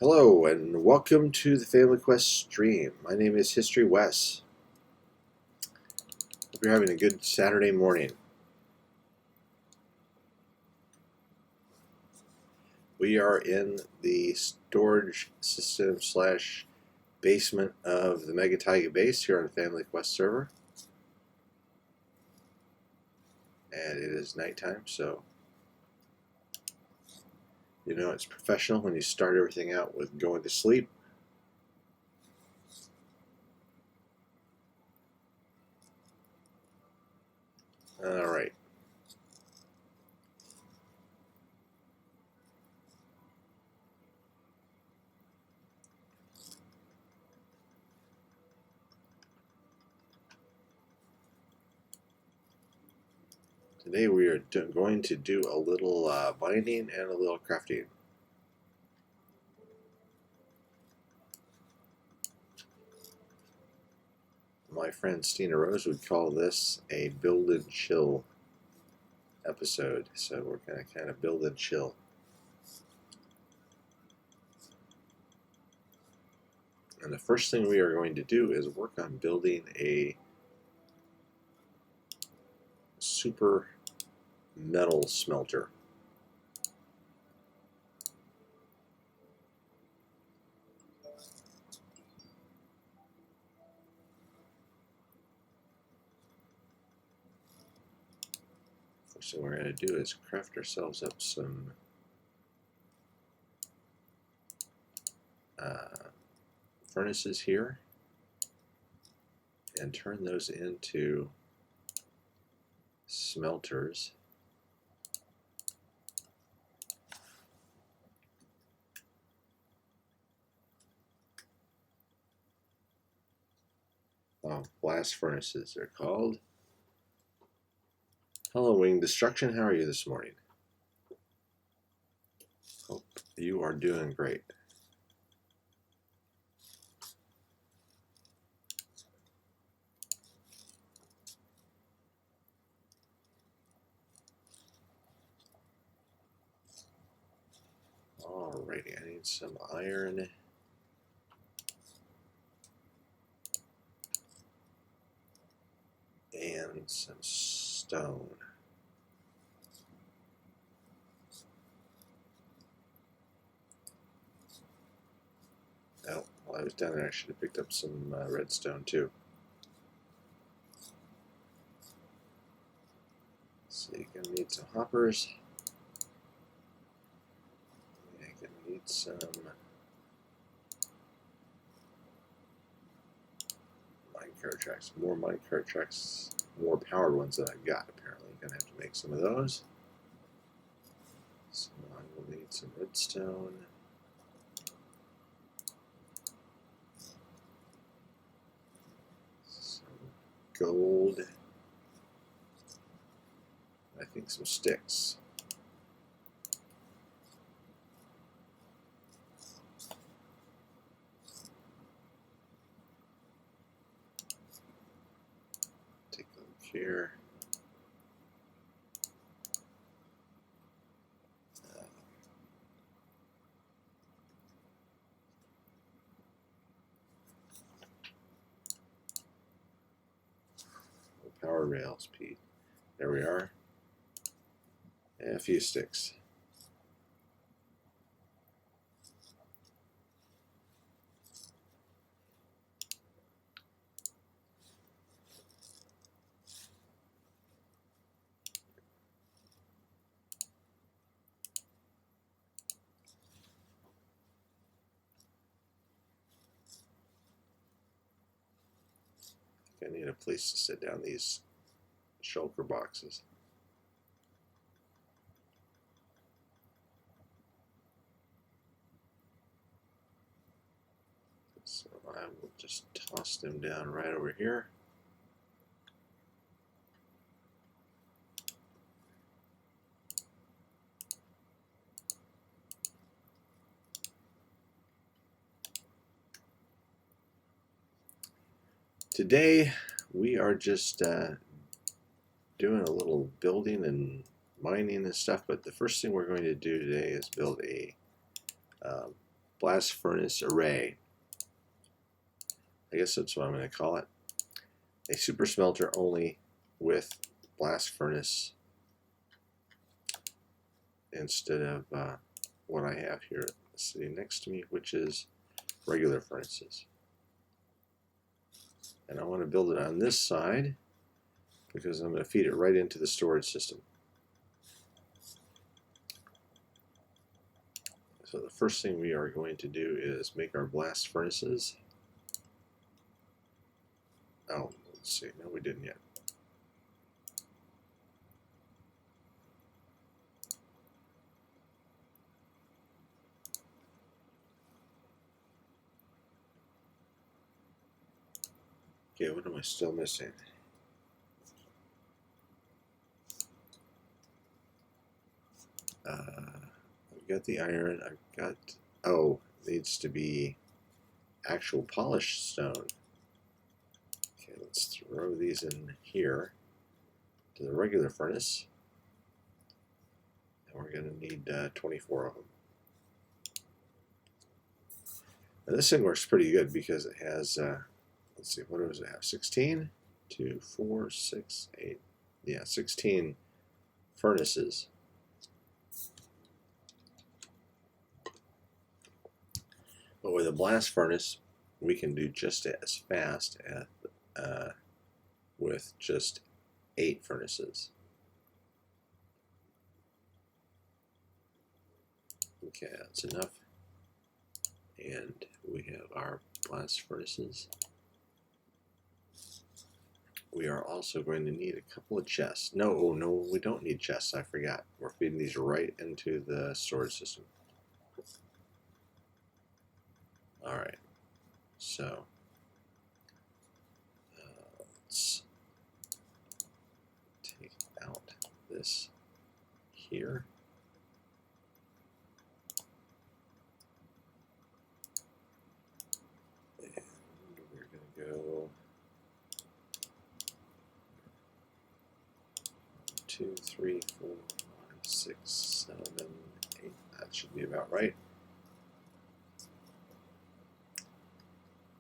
Hello and welcome to the FamilyQuest stream. My name is HistoryWes. Hope you're having a good Saturday morning. We are in the storage system slash basement of the Mega Taiga base here on the FamilyQuest server. And it is nighttime, so you know it's professional when you start everything out with going to sleep. All right. Today we are going to do a little binding and a little crafting. My friend Stina Rose would call this a build and chill episode, so we're going to kind of build and chill. And the first thing we are going to do is work on building a super metal smelter. First thing we're going to do is craft ourselves up some furnaces here and turn those into smelters. Blast furnaces they're called. Hello Wing Destruction, how are you this morning? Hope you are doing great. Alrighty, I need some iron. And some stone. Oh, while I was down there, I should have picked up some redstone too. So you're gonna need some hoppers. You're gonna need some minecart tracks. More minecart tracks, more powered ones that I've got. Apparently, gonna have to make some of those. So I will need some redstone. Some gold. I think some sticks. Take a look here. Power rails, Pete. There we are. And a few sticks. I need a place to set down these shulker boxes. So I will just toss them down right over here. Today we are just doing a little building and mining and stuff, but the first thing we're going to do today is build a blast furnace array. I guess that's what I'm going to call it. A super smelter only with blast furnace instead of what I have here sitting next to me, which is regular furnaces. And I want to build it on this side because I'm going to feed it right into the storage system. So the first thing we are going to do is make our blast furnaces. Oh, let's see. No, we didn't yet. Okay, what am I still missing? I've got the iron. I've got, oh, needs to be actual polished stone. Okay, let's throw these in here to the regular furnace. And we're going to need 24 of them. Now this thing works pretty good because it has, let's see, what does it have? 16? 2, 4, 6, 8. Yeah, 16 furnaces. But with a blast furnace, we can do just as fast as with just 8 furnaces. Okay, that's enough. And we have our blast furnaces. We are also going to need a couple of chests. No, no, we don't need chests. I forgot. We're feeding these right into the storage system. Alright, so let's take out this here. And we're going to go 2, 3, 4, 5, 6, 7, 8. That should be about right.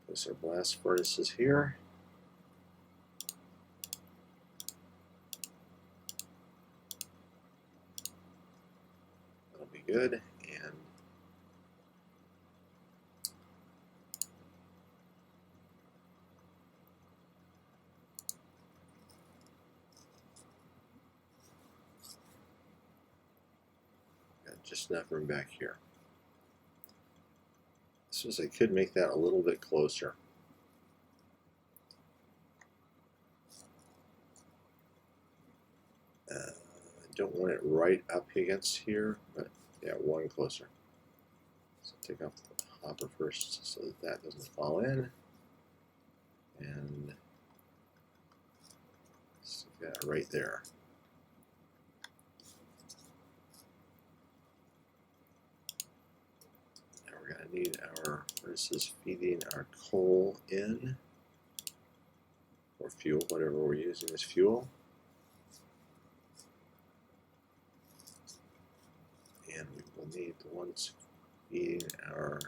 Place our blast furnaces here. That'll be good. And got just enough room back here. So I could make that a little bit closer. I don't want it right up against here, but yeah, one closer. So take off the hopper first so that that doesn't fall in. And stick that right there. Now we're going to need our furnaces feeding our coal in, or fuel, whatever we're using as fuel. And we will need the ones feeding our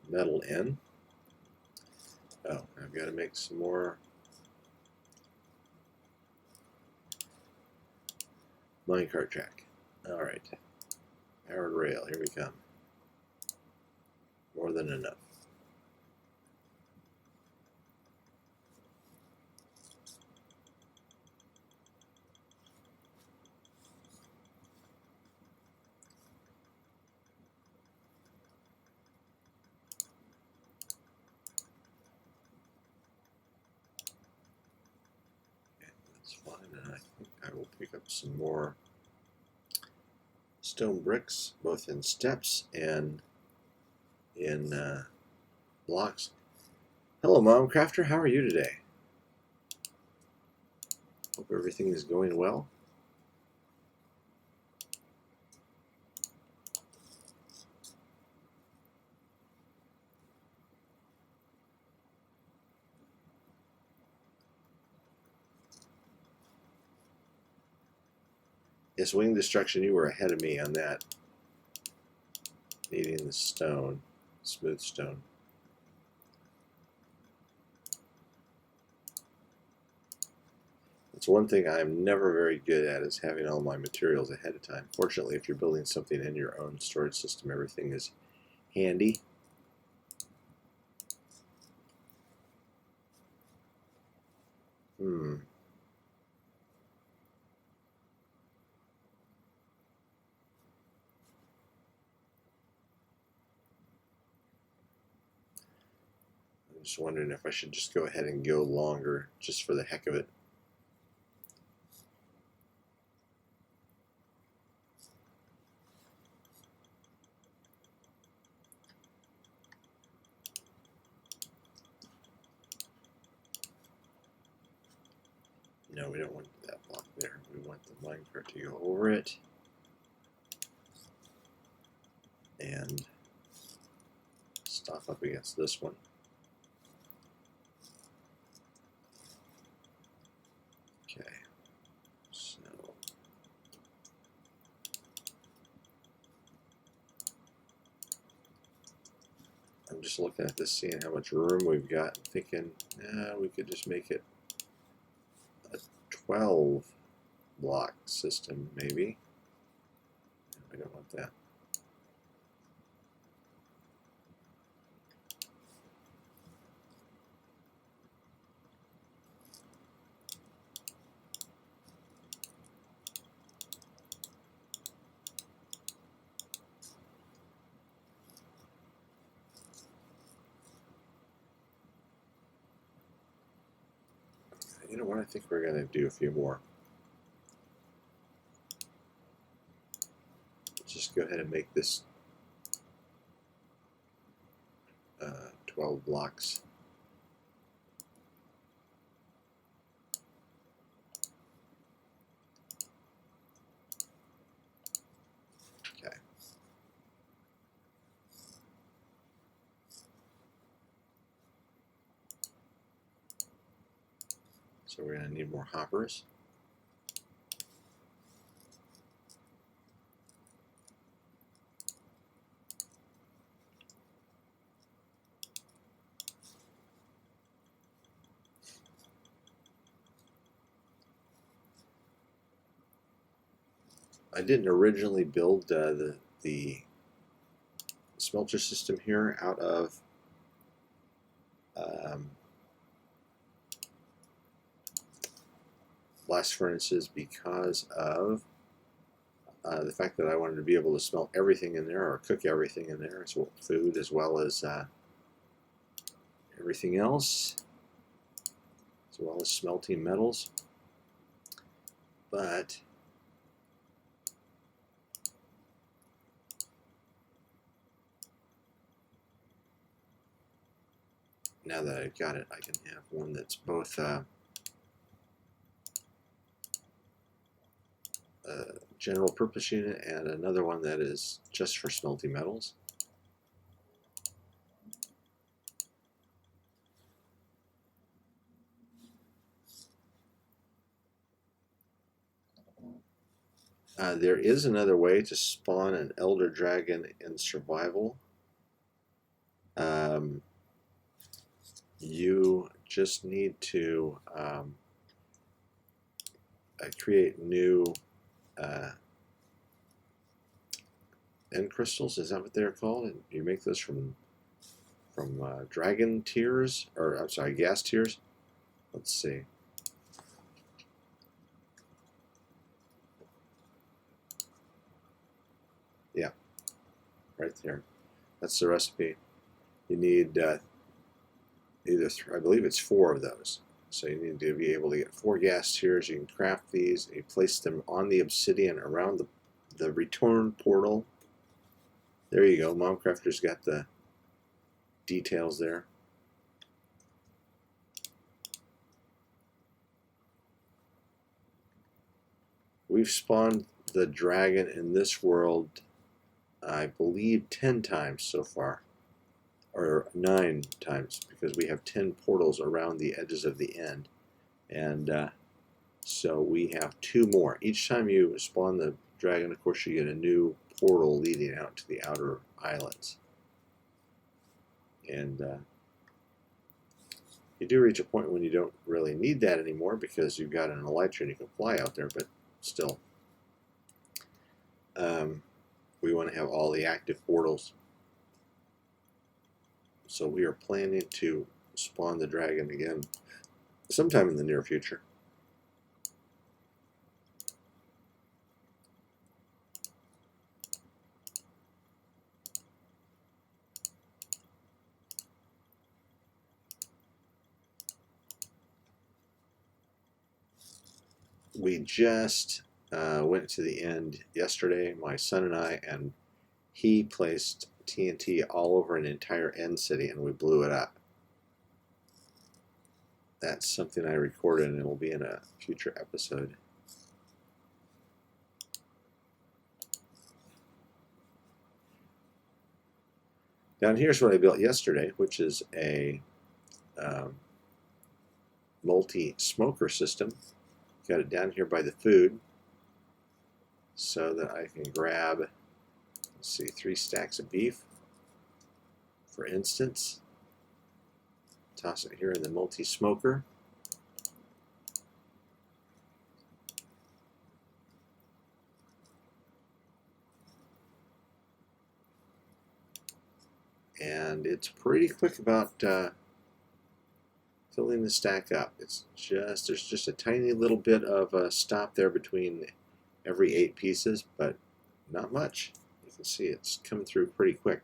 metal in. Oh, I've got to make some more minecart track. Alright. Powered rail, here we come. More than enough. Okay, that's fine, and I think I will pick up some more stone bricks, both in steps and in blocks. Hello, Mom Crafter. How are you today? Hope everything is going well. Yes, wing destruction, you were ahead of me on that. Needing the stone, smooth stone. That's one thing I'm never very good at, is having all my materials ahead of time. Fortunately, if you're building something in your own storage system, everything is handy. I'm just wondering if I should just go ahead and go longer, just for the heck of it. No, we don't want that block there. We want the minecart to go over it. And stop up against this one. Okay, so I'm just looking at this, seeing how much room we've got, thinking, we could just make it a 12 block system, maybe. I don't want that. You know what? I think we're going to do a few more. Let's just go ahead and make this 12 blocks. Okay. So we're going to need more hoppers. I didn't originally build the smelter system here out of blast furnaces because of the fact that I wanted to be able to smelt everything in there, or cook everything in there, as well, food as well as everything else, as well as smelting metals. But now that I've got it, I can have one that's both a general purpose unit and another one that is just for smelting metals. There is another way to spawn an elder dragon in survival. You just need to create new end crystals. Is that what they're called? And you make those from dragon tears, or I'm sorry, gas tears. Let's see. Yeah, right there. That's the recipe. You need I believe it's 4 of those. So you need to be able to get 4 gas tears. You can craft these. You place them on the obsidian around the return portal. There you go. Momcrafter's got the details there. We've spawned the dragon in this world, I believe, 10 times so far. Or 9 times, because we have 10 portals around the edges of the end. And So we have 2 more. Each time you spawn the dragon, of course, you get a new portal leading out to the outer islands. And you do reach a point when you don't really need that anymore because you've got an elytra and you can fly out there, but still. We want to have all the active portals. So we are planning to spawn the dragon again sometime in the near future. We just went to the end yesterday, my son and I, and he placed TNT all over an entire end city and we blew it up. That's something I recorded and it will be in a future episode. Down here's what I built yesterday, which is a multi-smoker system. Got it down here by the food so that I can grab, let's see, 3 stacks of beef, for instance. Toss it here in the multi-smoker. And it's pretty quick about filling the stack up. It's just, there's just a tiny little bit of a stop there between every 8 pieces, but not much. You can see it's coming through pretty quick.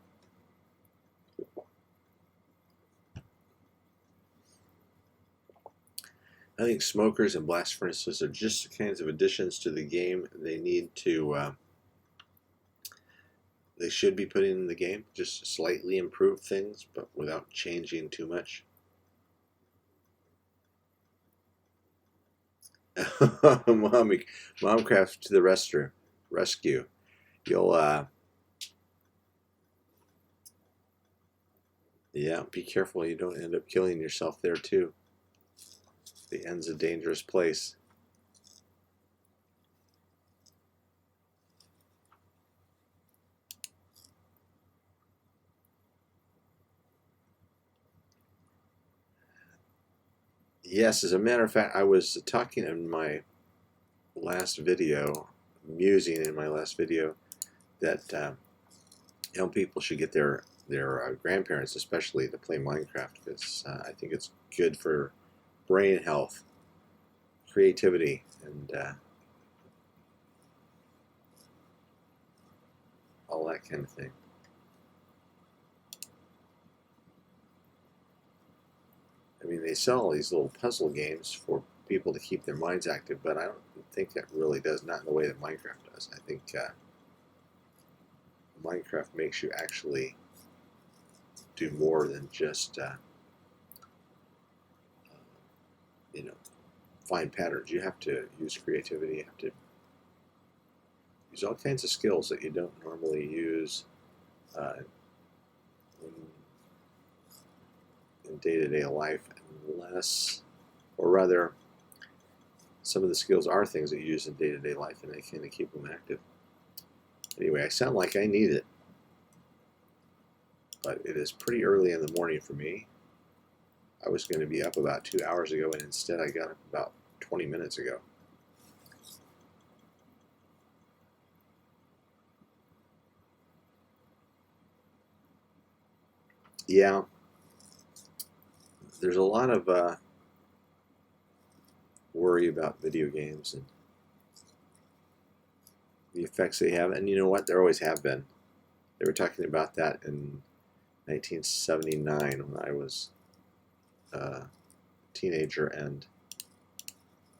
I think smokers and blast furnaces are just the kinds of additions to the game they need to, they should be putting in the game. Just slightly improve things, but without changing too much. Momcraft to the rescue. You'll, yeah, be careful you don't end up killing yourself there too. The end's a dangerous place. Yes, as a matter of fact, I was talking in my last video, musing in my last video, that young people should get their grandparents, especially, to play Minecraft because I think it's good for brain health, creativity, and all that kind of thing. I mean, they sell all these little puzzle games for people to keep their minds active, but I don't think that really does, not in the way that Minecraft does. I think Minecraft makes you actually do more than just, you know, find patterns. You have to use creativity. You have to use all kinds of skills that you don't normally use in day-to-day life, unless, or rather, some of the skills are things that you use in day-to-day life, and they kind of keep them active. Anyway, I sound like I need it, but it is pretty early in the morning for me. I was going to be up about 2 hours ago, and instead I got up about 20 minutes ago. Yeah, there's a lot of worry about video games and the effects they have, and you know what? There always have been. They were talking about that in 1979 when I was a teenager and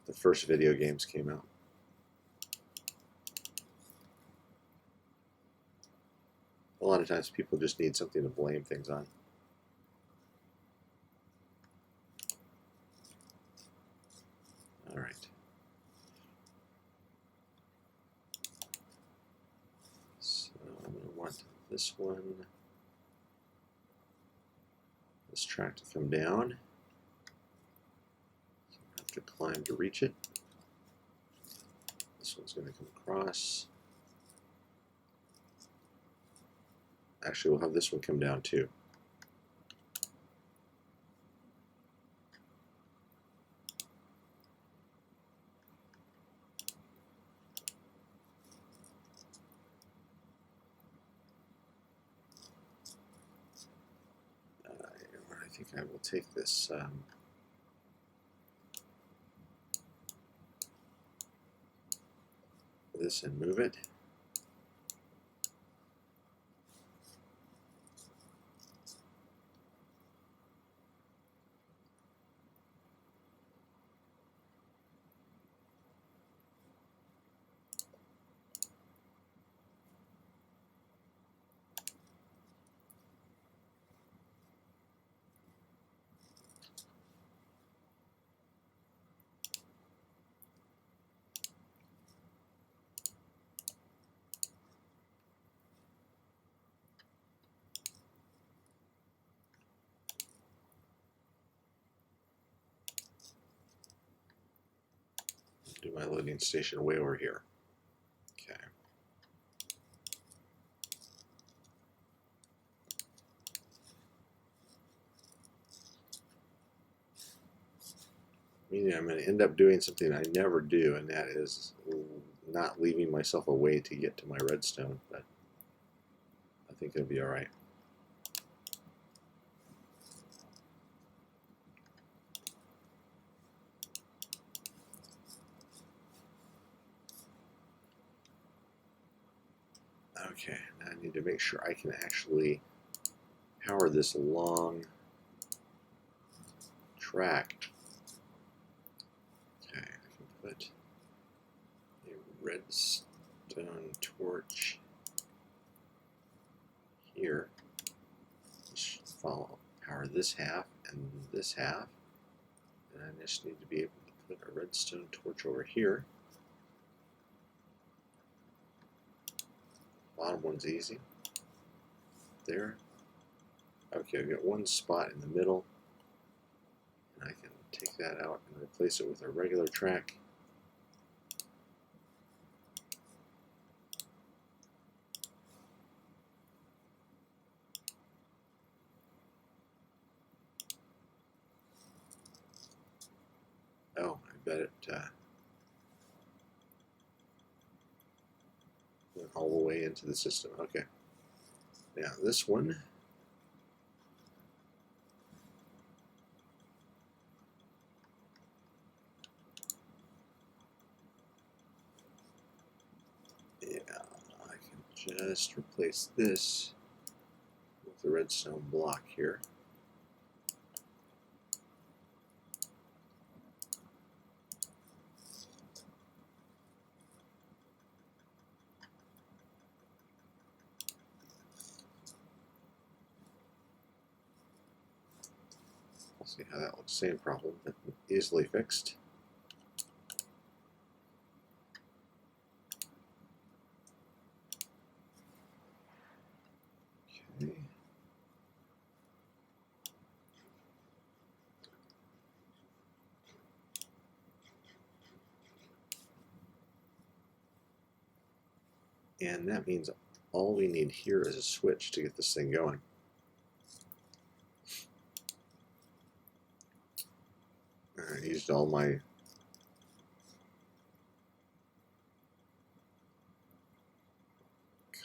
the first video games came out. A lot of times people just need something to blame things on. All right. So I'm going to want this one, this track to come down. So I have to climb to reach it. This one's going to come across. Actually, we'll have this one come down too. I think I will take this and move it. Do my loading station way over here. Okay. Meaning I'm going to end up doing something I never do, and that is not leaving myself a way to get to my redstone, but I think it'll be all right. Okay, now I need to make sure I can actually power this long track. Okay, I can put a redstone torch here. Just power this half and this half. And I just need to be able to put a redstone torch over here. Bottom one's easy. There. Okay, I've got one spot in the middle. And I can take that out and replace it with a regular track. Oh, I bet it went all the way into the system. Okay. Now this one, yeah, I can just replace this with the redstone block here. See how that looks. Same problem, but easily fixed. Okay. And that means all we need here is a switch to get this thing going. I used all my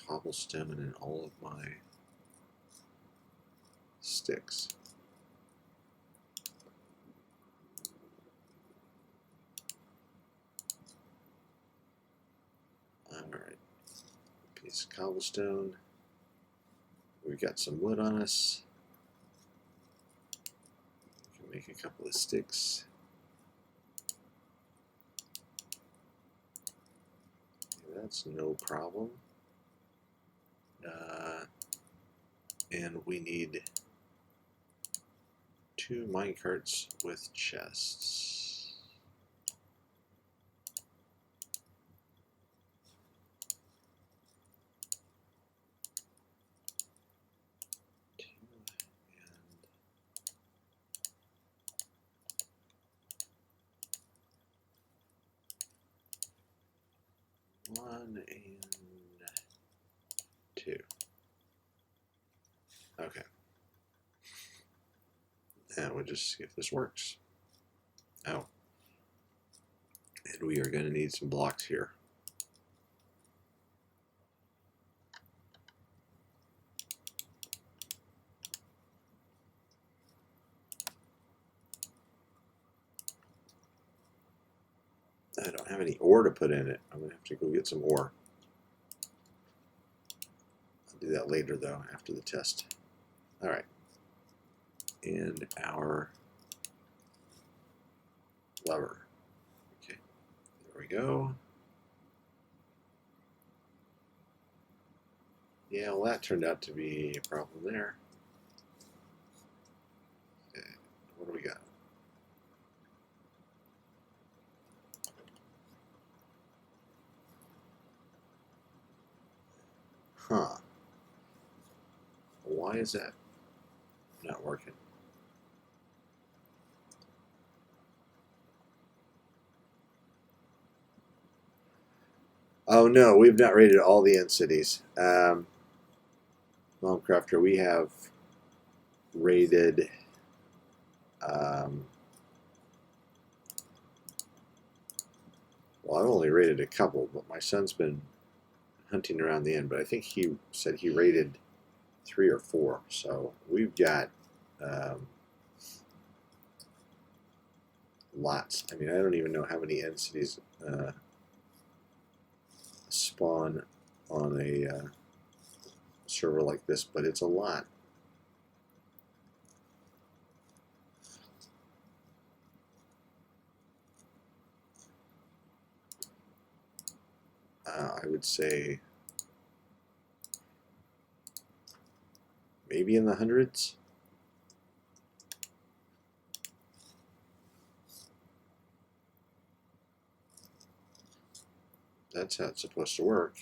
cobblestone and all of my sticks. Alright, piece of cobblestone. We've got some wood on us. We can make a couple of sticks. That's no problem. And we need 2 minecarts with chests. 1 and 2. Okay. And we'll just see if this works. Oh. And we are going to need some blocks here. I don't have any ore to put in it. I'm going to have to go get some ore. I'll do that later, though, after the test. All right. And our lever. Okay, there we go. Yeah, well, that turned out to be a problem there. Okay, what do we got? Huh. Why is that not working? Oh no, we've not rated all the end cities. Momcrafter, we have rated well, I've only rated a couple, but my son's been hunting around the end, but I think he said he rated 3 or 4. So we've got lots. I mean, I don't even know how many end cities spawn on a server like this, but it's a lot. I would say maybe in the hundreds. That's how it's supposed to work.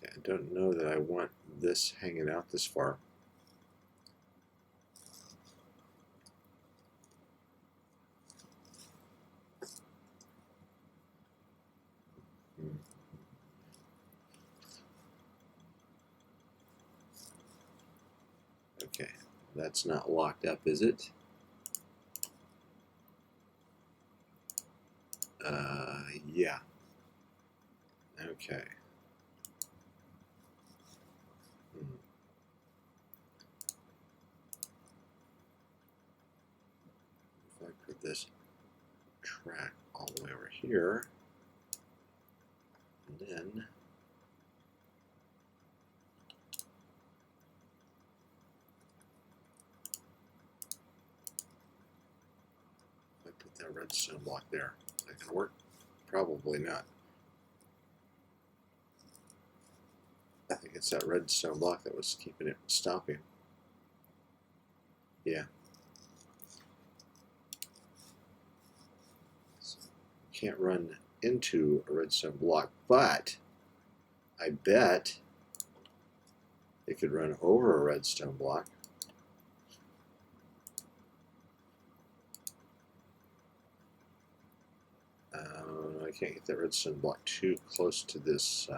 Okay, I don't know that I want this hanging out this far. Okay, that's not locked up, is it? Yeah. Okay. If I put this track all the way over here, and then I put that redstone block there, is that going to work? Probably not. I think it's that redstone block that was keeping it stopping. Yeah. So can't run into a redstone block, but I bet it could run over a redstone block. I can't get that redstone block too close to this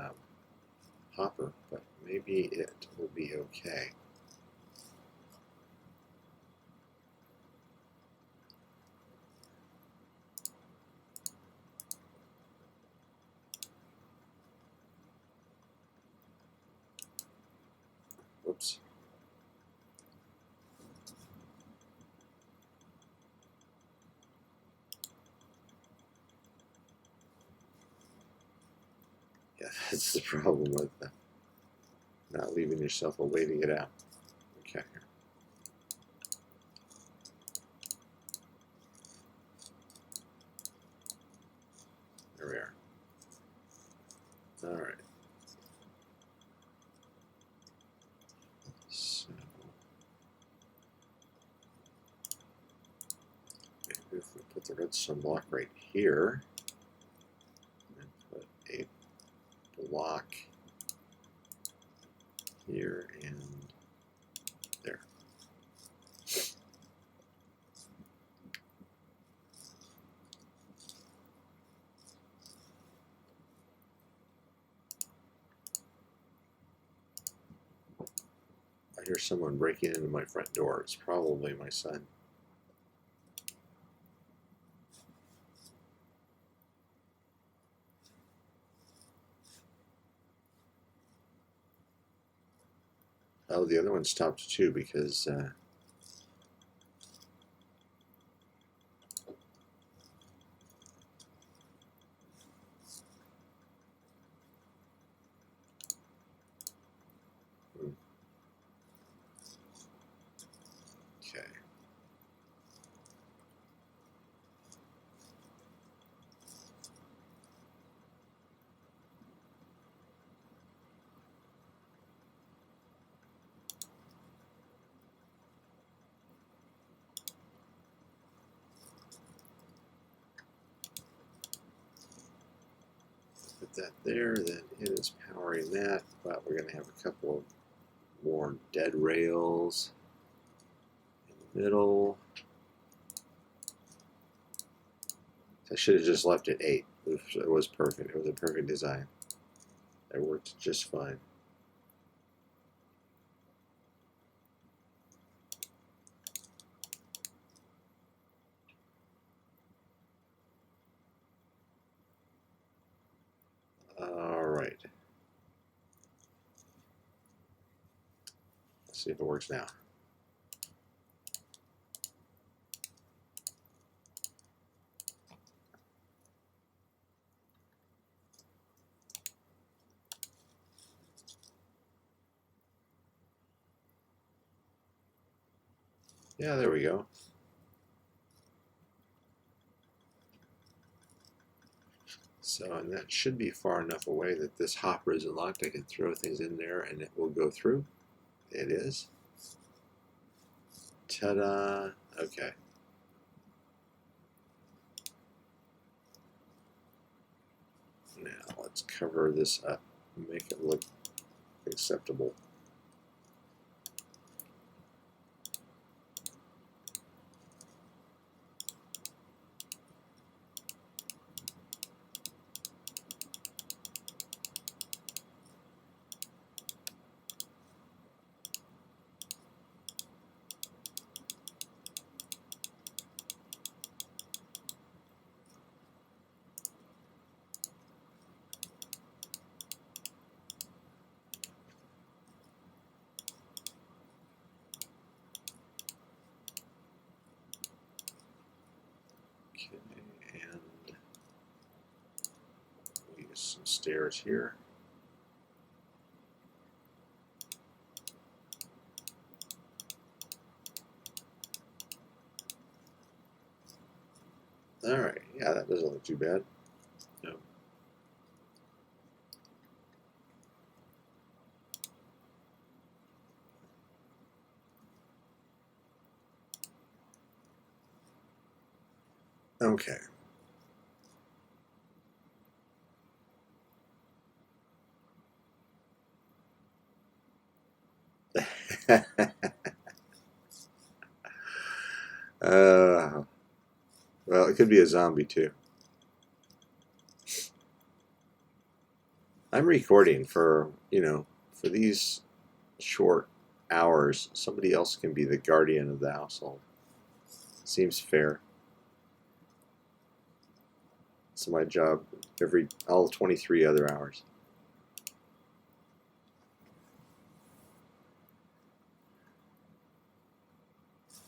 hopper, but maybe it will be okay. Whoops. Yeah, that's the problem with not leaving yourself a way to get out. Okay. There we are. All right. So maybe if we put the redstone block right here and put a block here and there. There's someone breaking into my front door. It's probably my son. Oh, the other one stopped too because okay. Put that there, then it is powering that, but we're going to have a couple of more dead rails in the middle. I should have just left it 8. It was perfect. It was a perfect design. It worked just fine. All right. Let's see if it works now. Yeah, there we go. So, and that should be far enough away that this hopper isn't locked. I can throw things in there and it will go through. It is. Ta-da. Okay. Now, let's cover this up and make it look acceptable. Okay, and we'll use some stairs here. All right, yeah, that doesn't look too bad. No. Okay. Well, it could be a zombie too. I'm recording for, for these short hours. Somebody else can be the guardian of the household. Seems fair. It's my job all 23 other hours.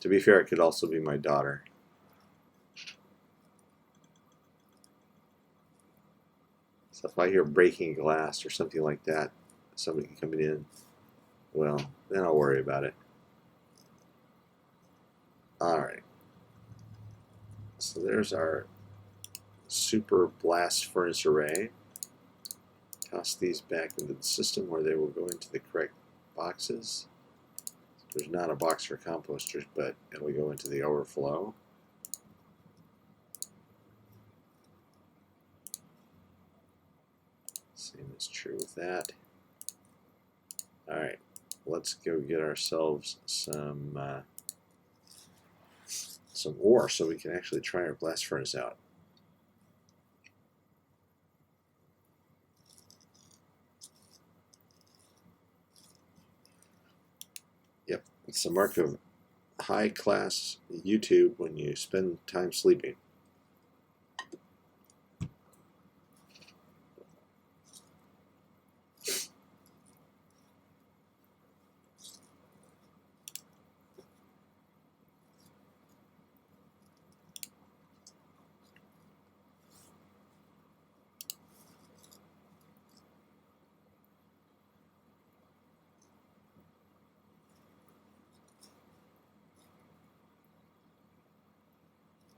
To be fair, it could also be my daughter. So if I hear breaking glass or something like that, somebody coming in, well, then I'll worry about it. All right. So there's our super blast furnace array. Toss these back into the system where they will go into the correct boxes. There's not a box for composters, but it'll go into the overflow. Same is true with that. All right, let's go get ourselves some ore so we can actually try our blast furnace out. It's the mark of high-class YouTube when you spend time sleeping.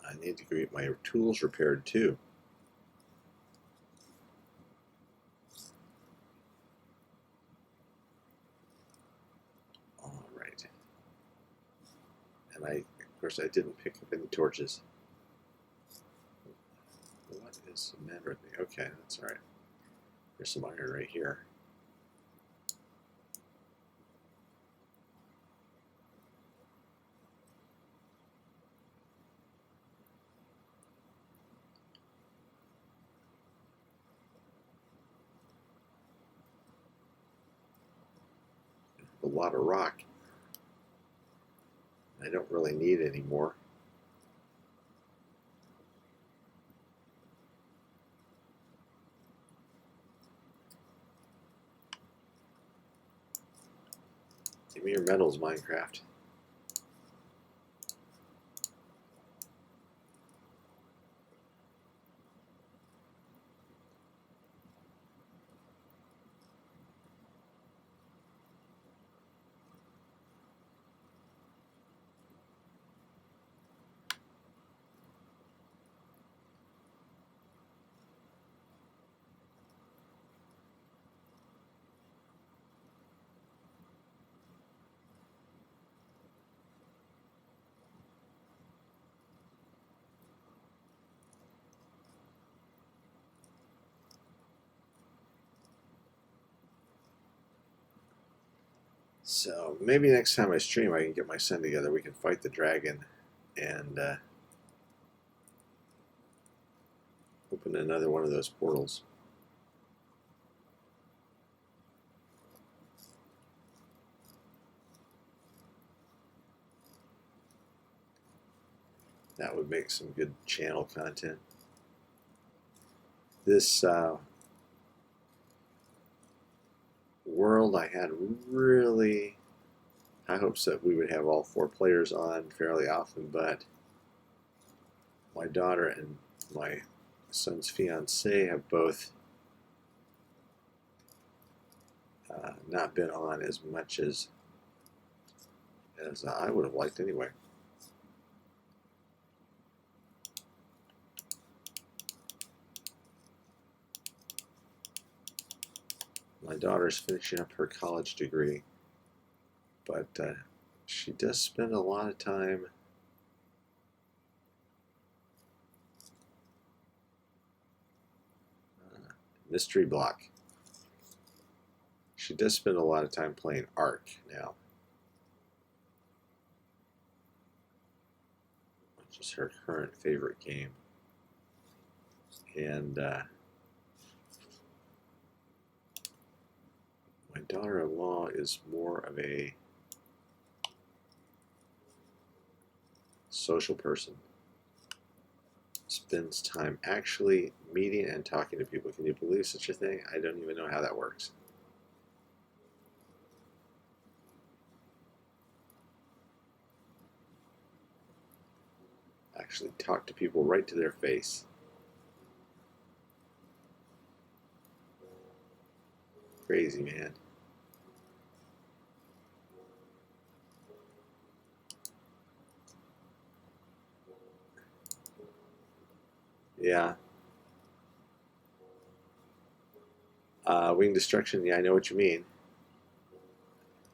I need to get my tools repaired too. All right. And of course, I didn't pick up any torches. What is the matter with me? Okay, that's all right. There's some iron right here. A lot of rock. I don't really need any more. Give me your metals, Minecraft. So maybe next time I stream, I can get my son together. We can fight the dragon and open another one of those portals. That would make some good channel content. This world, I had really high hopes that we would have all 4 players on fairly often, but my daughter and my son's fiance have both not been on as much as I would have liked anyway. My daughter's finishing up her college degree, but she does spend a lot of time mystery block. She does spend a lot of time playing Ark now, which is her current favorite game. And my daughter-in-law is more of a social person. Spends time actually meeting and talking to people. Can you believe such a thing? I don't even know how that works. Actually talk to people right to their face. Crazy, man. Yeah. Wing destruction, yeah, I know what you mean.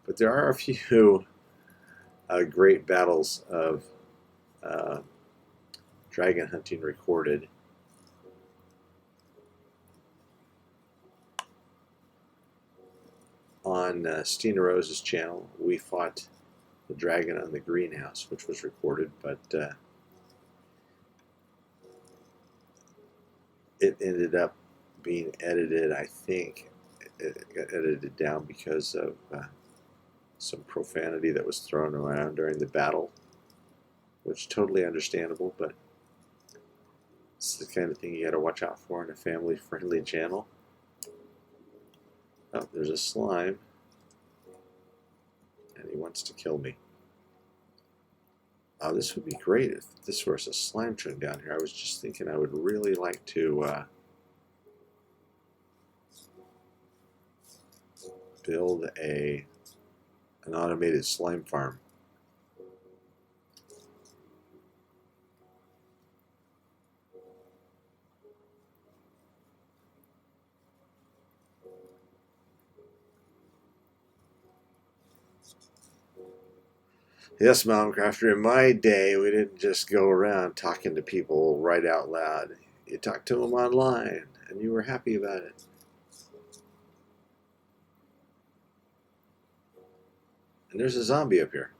But there are a few great battles of dragon hunting recorded. On Stina Rose's channel, we fought the dragon on the greenhouse, which was recorded, but it ended up being edited, I think. It got edited down because of some profanity that was thrown around during the battle, which is totally understandable, but it's the kind of thing you got to watch out for in a family-friendly channel. Oh, there's a slime, and he wants to kill me. Oh, this would be great if this was a slime tree down here. I was just thinking I would really like to build an automated slime farm. Yes, Momcrafter, in my day, we didn't just go around talking to people right out loud. You talked to them online, and you were happy about it. And there's a zombie up here.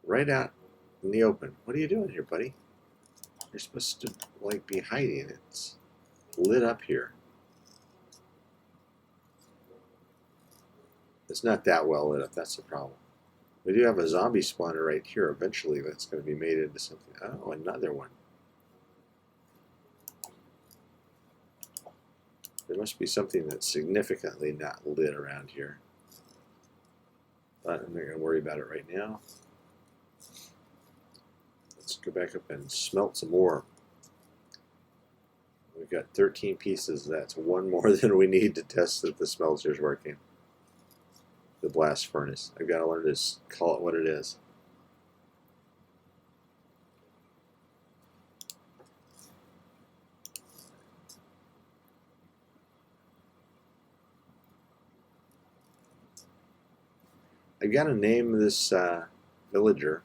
Right out in the open. What are you doing here, buddy? You're supposed to, like, be hiding. It's lit up here. It's not that well lit up. That's the problem. We do have a zombie spawner right here. Eventually, that's going to be made into something. Oh, another one. There must be something that's significantly not lit around here. But I'm not going to worry about it right now. Let's go back up and smelt some more. We've got 13 pieces. That's one more than we need to test that the smelter's working. The blast furnace. I've got to learn to call it what it is. I've got to name this villager.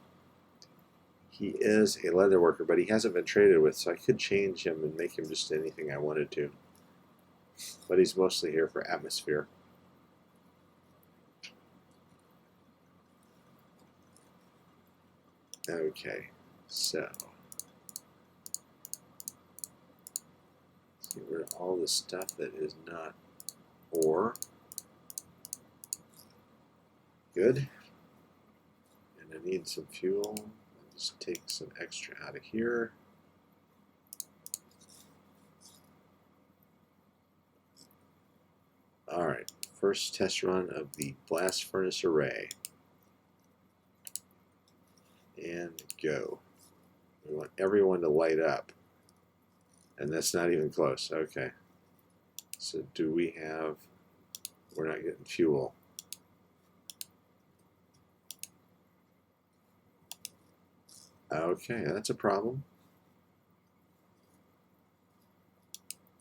He is a leather worker, but he hasn't been traded with, so I could change him and make him just anything I wanted to. But he's mostly here for atmosphere. Okay, so let's get rid of all the stuff that is not ore. Good. And I need some fuel. I'll just take some extra out of here. Alright, first test run of the blast furnace array. And go. We want everyone to light up. And that's not even close. Okay. So do we have... We're not getting fuel. Okay, that's a problem.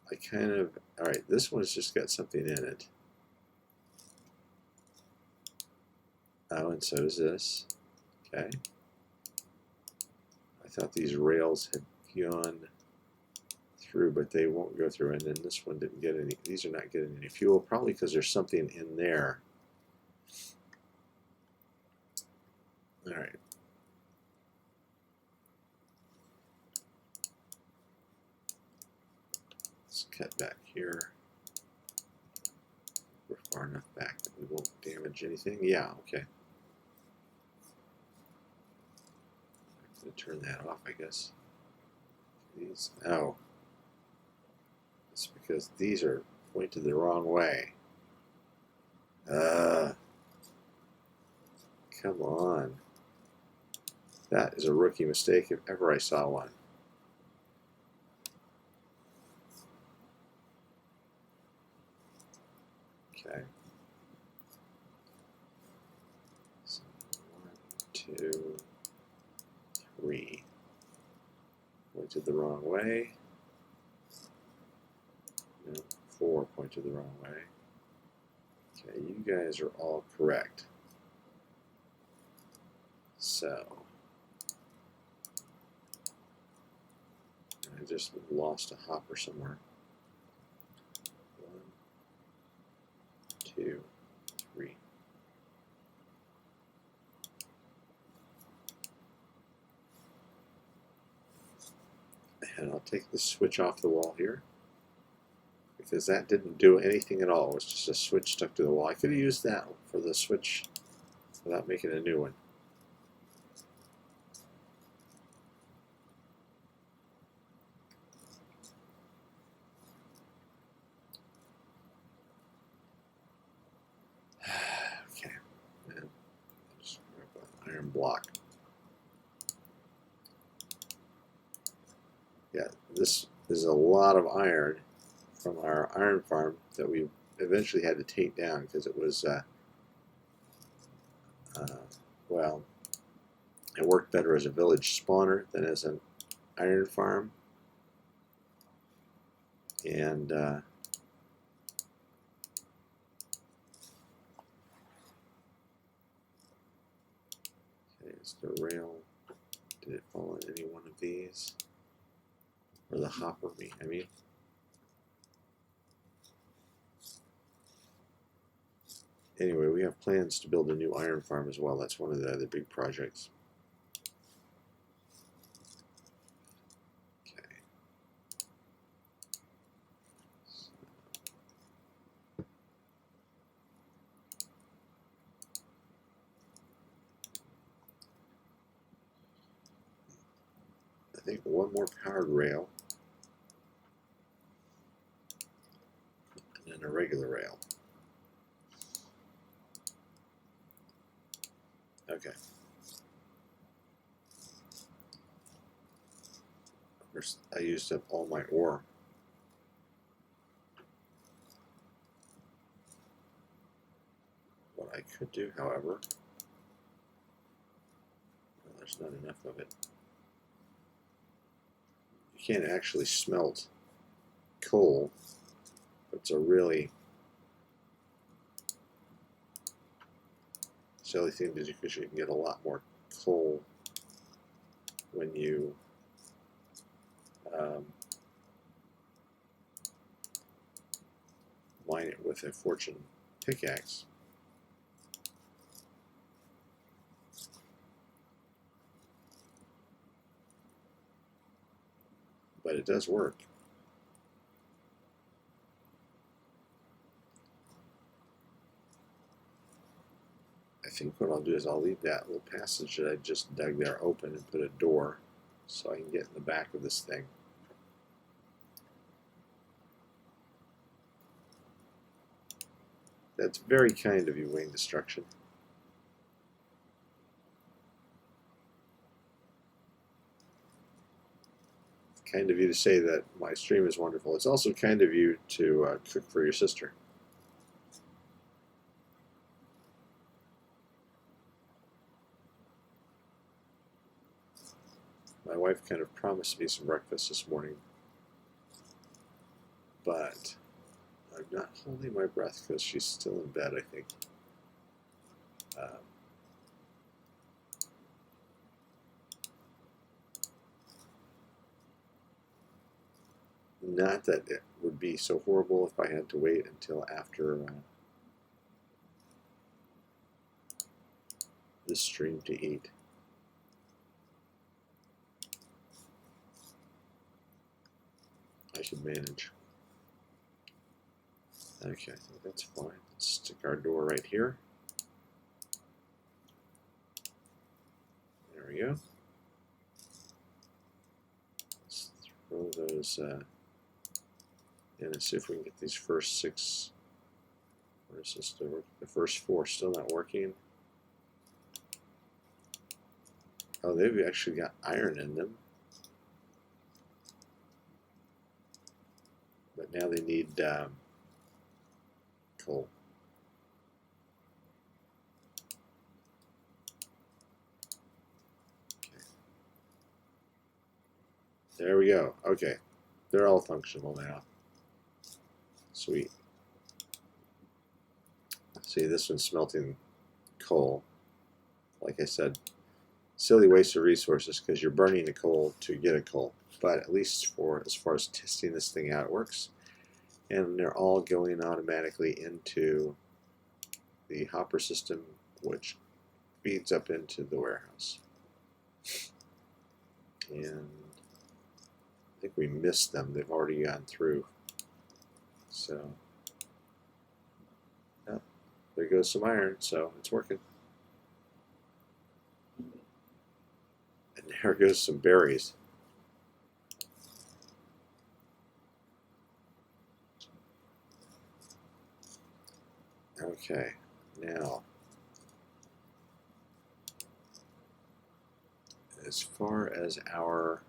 I kind of... Alright, this one's just got something in it. Oh, and so does this. Okay. I thought these rails had gone through, but they won't go through. And then this one didn't get any. These are not getting any fuel, probably because there's something in there. All right. Let's cut back here. We're far enough back that we won't damage anything. Yeah, okay. I'm going to turn that off, I guess. These, oh. It's because these are pointed the wrong way. Come on. That is a rookie mistake if ever I saw one. Okay. So 1, 2, 3. Pointed the wrong way. No, 4 pointed the wrong way. Okay, you guys are all correct. So, I just lost a hopper somewhere. 1, 2, 3. And I'll take the switch off the wall here. because that didn't do anything at all. It was just a switch stuck to the wall. I could have used that for the switch without making a new one. Okay, and just grab an iron block. Yeah, this is a lot of iron from our iron farm that we eventually had to take down because it was, well, it worked better as a village spawner than as an iron farm. And is the rail, did it fall in any one of these? Or the hopper, I mean. Anyway, we have plans to build a new iron farm as well. That's one of the other big projects. Okay. I think one more powered rail. And then a regular rail. Okay. First, I used up all my ore. What I could do, however, well, there's not enough of it. You can't actually smelt coal. It's a really silly thing to do because you can get a lot more coal when you mine it with a fortune pickaxe. But it does work. I think what I'll do is I'll leave that little passage that I just dug there open and put a door so I can get in the back of this thing. That's very kind of you, Wayne Destruction. Kind of you to say that my stream is wonderful. It's also kind of you to cook for your sister. My wife kind of promised me some breakfast this morning, but I'm not holding my breath because she's still in bed, I think. Not that it would be so horrible if I had to wait until after this stream to eat. I should manage. Okay, I think that's fine. Let's stick our door right here. There we go. Let's throw those in and see if we can get these first 6. Where is this? The first 4 still not working. Oh, they've actually got iron in them. But now they need coal. Okay. There we go. Okay. They're all functional now. Sweet. See, this one's smelting coal. Like I said, silly waste of resources because you're burning the coal to get a coal. But at least for as far as testing this thing out, it works. And they're all going automatically into the hopper system, which feeds up into the warehouse. And I think we missed them. They've already gone through. So, oh, there goes some iron, so it's working. And there goes some berries. Okay, now, as far as our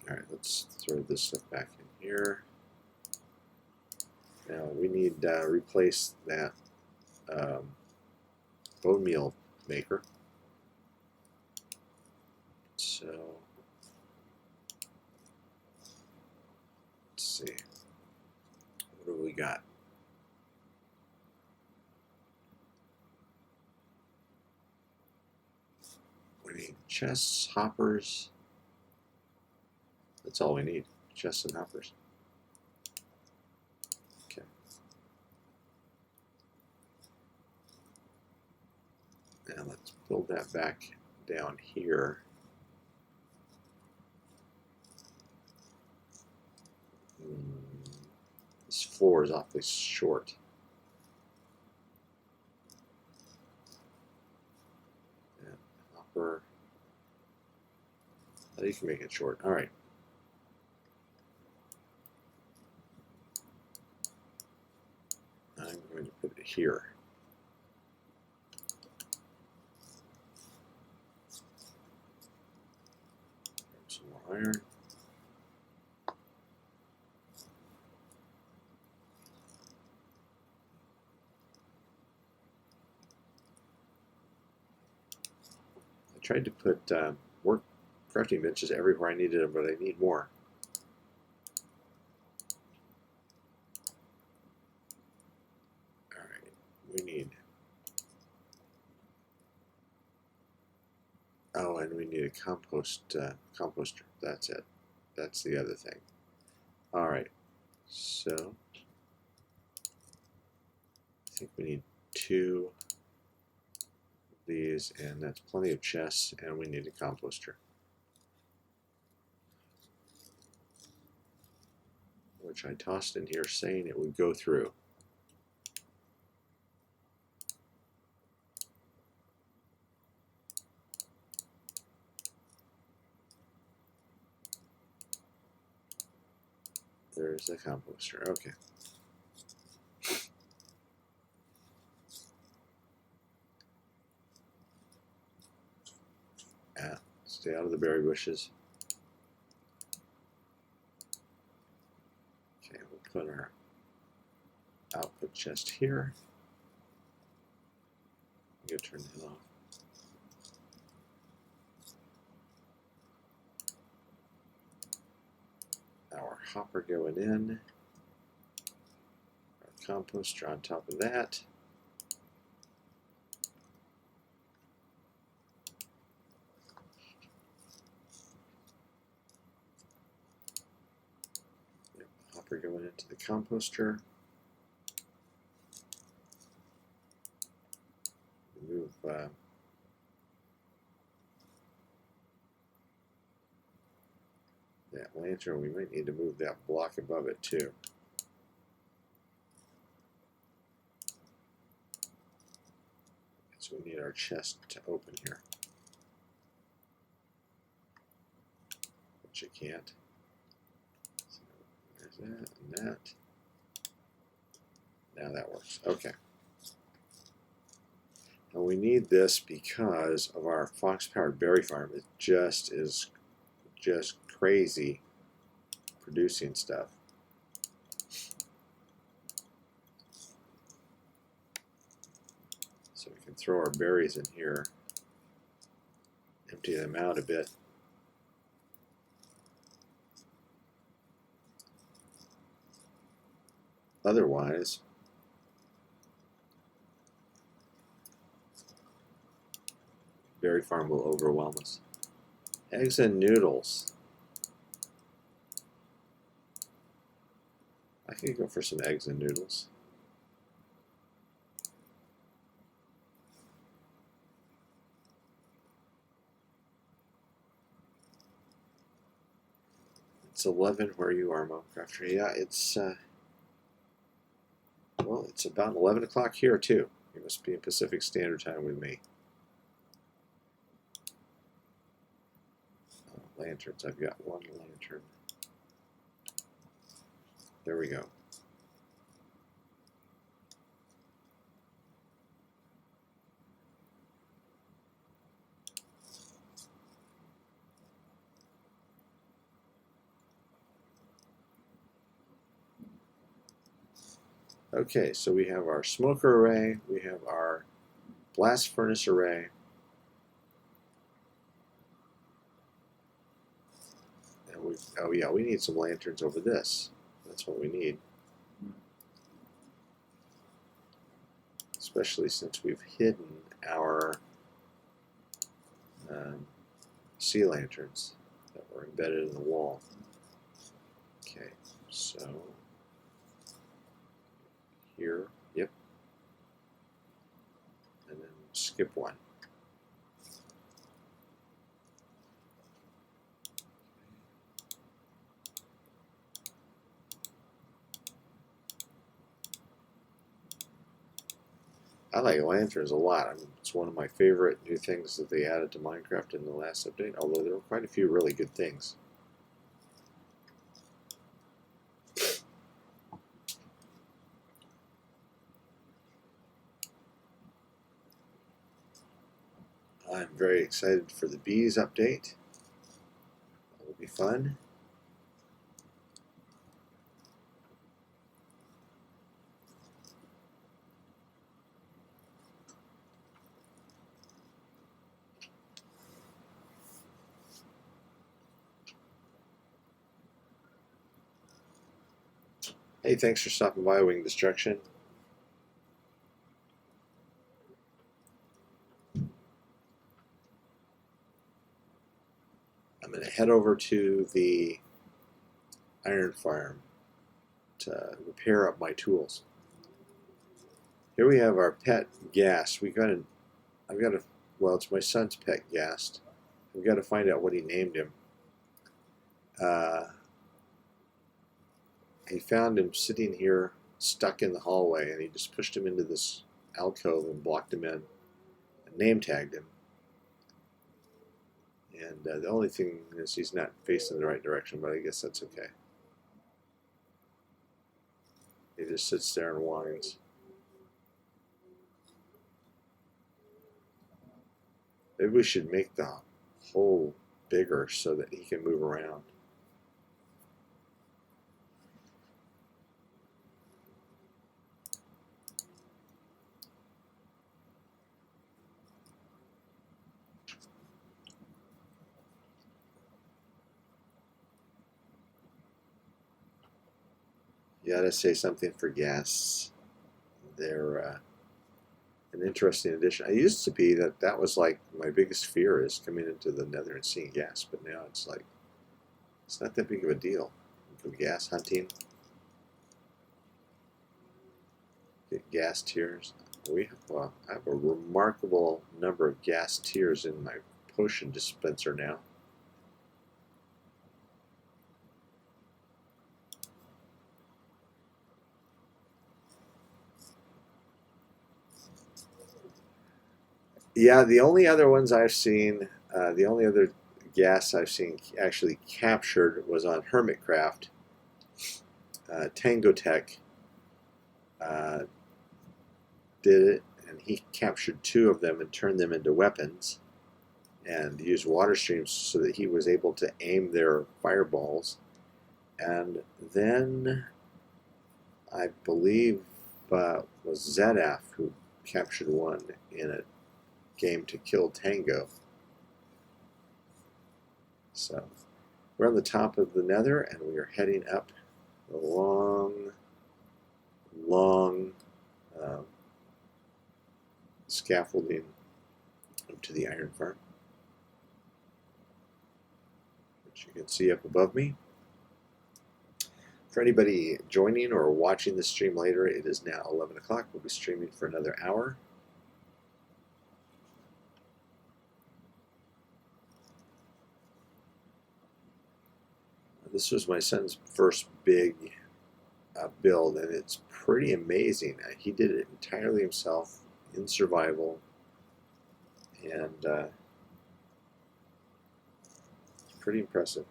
all right, let's throw this stuff back in here. Now we need to replace that bone meal maker. So let's see, what do we got? We need chests, hoppers. That's all we need, chests and hoppers. Okay. Now let's build that back down here. This floor is awfully short. And hopper. Oh, you can make it short. All right. I'm going to put it here. Some more iron. I tried to put work crafting benches everywhere I needed them, but I need more. All right, we need. Oh, and we need a composter. That's it. That's the other thing. All right, so I think we need 2 of these, and that's plenty of chests, and we need a composter, which I tossed in here saying it would go through. There's the composter. Okay. Stay out of the berry bushes. Okay, we'll put our output chest here. I'm going to turn that off. Our hopper going in. Our composter on top of that. Hopper going into the composter. Move that lantern. We might need to move that block above it too. So we need our chest to open here, which you can't. So there's that and that. Now that works. Okay. Now we need this because of our fox-powered berry farm. It just is crazy producing stuff. So we can throw our berries in here, empty them out a bit. Otherwise, berry farm will overwhelm us. Eggs and noodles. I could go for some eggs and noodles. It's 11 where you are, Minecrafter. Yeah, it's well, it's about 11 o'clock here too. You must be in Pacific Standard Time with me. Oh, lanterns. I've got one lantern. There we go. Okay, so we have our smoker array, we have our blast furnace array, and oh yeah, we need some lanterns over this. That's what we need. Especially since we've hidden our sea lanterns that were embedded in the wall. Okay, so here, yep, and then skip one. I like lanterns a lot. I mean, it's one of my favorite new things that they added to Minecraft in the last update, although there were quite a few really good things. I'm very excited for the bees update. That will be fun. Hey, thanks for stopping by, Wing Destruction. I'm going to head over to the iron farm to repair up my tools. Here we have our pet Ghast. Well, it's my son's pet Ghast. We've got to find out what he named him. He found him sitting here, stuck in the hallway, and he just pushed him into this alcove and blocked him in, and name tagged him. And the only thing is he's not facing the right direction, but I guess that's okay. He just sits there and whines. Maybe we should make the hole bigger so that he can move around. You gotta say something for Ghasts. They're an interesting addition. I used to be that was like my biggest fear is coming into the Nether and seeing Ghast, but now it's like it's not that big of a deal. Go ghast hunting, get Ghast tears. I have a remarkable number of Ghast tears in my potion dispenser now. Yeah, the only other ones I've seen, the only other Ghasts I've seen actually captured was on Hermitcraft. Tango Tech did it, and he captured 2 of them and turned them into weapons and used water streams so that he was able to aim their fireballs. And then I believe was Zedaf who captured one in a game to kill Tango. So we're on the top of the Nether, and we are heading up the long scaffolding up to the iron farm, which you can see up above me. For anybody joining or watching this stream later, it is now 11 o'clock. We'll be streaming for another hour. This was my son's first big build, and it's pretty amazing. He did it entirely himself in survival, and it's pretty impressive.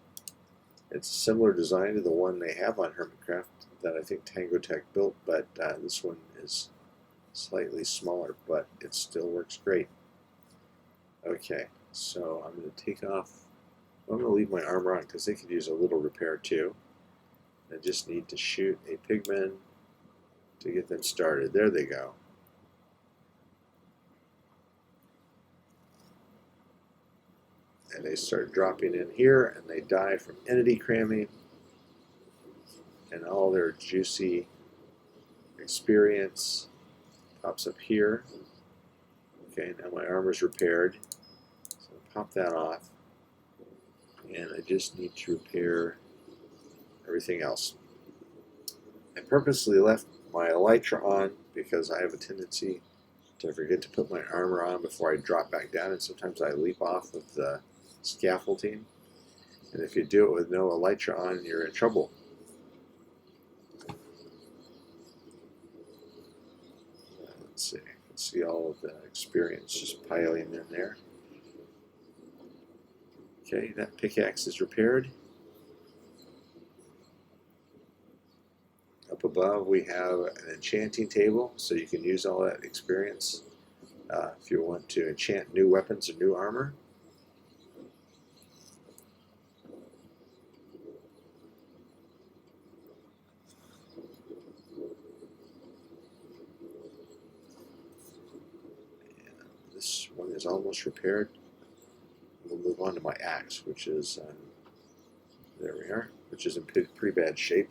It's a similar design to the one they have on Hermitcraft that I think Tango Tech built, but this one is slightly smaller, but it still works great. Okay, so I'm going to take off. I'm going to leave my armor on because they could use a little repair too. I just need to shoot a pigman to get them started. There they go. And they start dropping in here, and they die from entity cramming and all their juicy experience pops up here. Okay, now my armor's repaired. So pop that off. And I just need to repair everything else. I purposely left my elytra on because I have a tendency to forget to put my armor on before I drop back down, and sometimes I leap off of the scaffolding. And if you do it with no elytra on, you're in trouble. Let's see. You can see all of the experience just piling in there. Okay, that pickaxe is repaired. Up above we have an enchanting table, so you can use all that experience if you want to enchant new weapons or new armor. And this one is almost repaired. We'll move on to my axe, which is, there we are, which is in pretty bad shape.